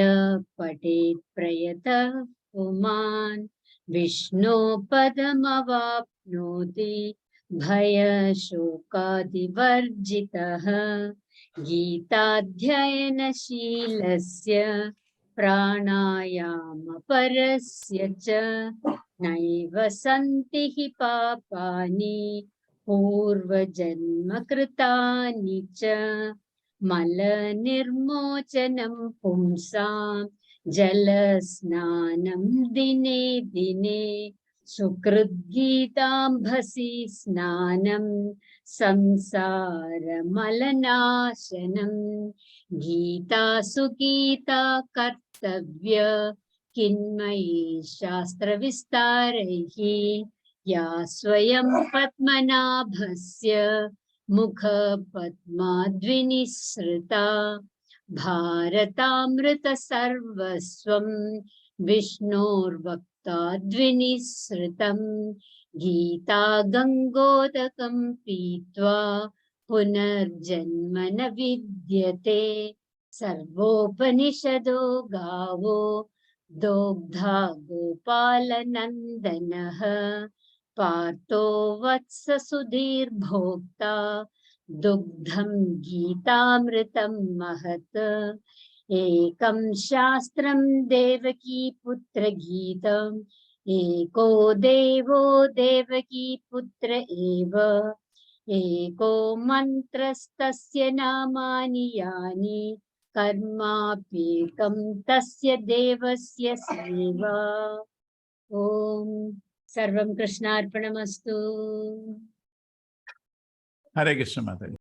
पठेत् प्रयतः पुमान् विष्णो पदमवाप्नोति भयशोकादिवर्जितः. गीताध्ययनशीलस्य प्राणायामपरस्य च नैव सन्ति हि पापानि पूर्वजन्मकृतानि च. मलनिर्मोचनं पुंसां जलस्नानं दिने दिने सुकृद्गीताम्भसि स्नानं संसारमलनाशनं. गीता सुगीता कर्तव्य किन्मयी शास्त्रविस्तारैः. या स्वयं पद्मनाभस्य मुखपद्माद्विनिसृता भारतामृतसर्वस्वं विष्णोर्वक्ताद्विनिसृतं. गीता गङ्गोदकं पीत्वा पुनर्जन्म न विद्यते. सर्वोपनिषदो गावो दोग्धा गोपालनन्दनः. पार्थो वत्स सुधीर्भोक्ता दुग्धं गीतामृतं महत्. एकं शास्त्रं देवकी पुत्र गीतम् एको देवो देवकी पुत्र एव. एको मन्त्रस्तस्य नामानि यानि कर्माप्येकं तस्य देवस्य सेवा. ओम सर्वं कृष्णार्पणमस्तु. Hare Krishna, Mataji.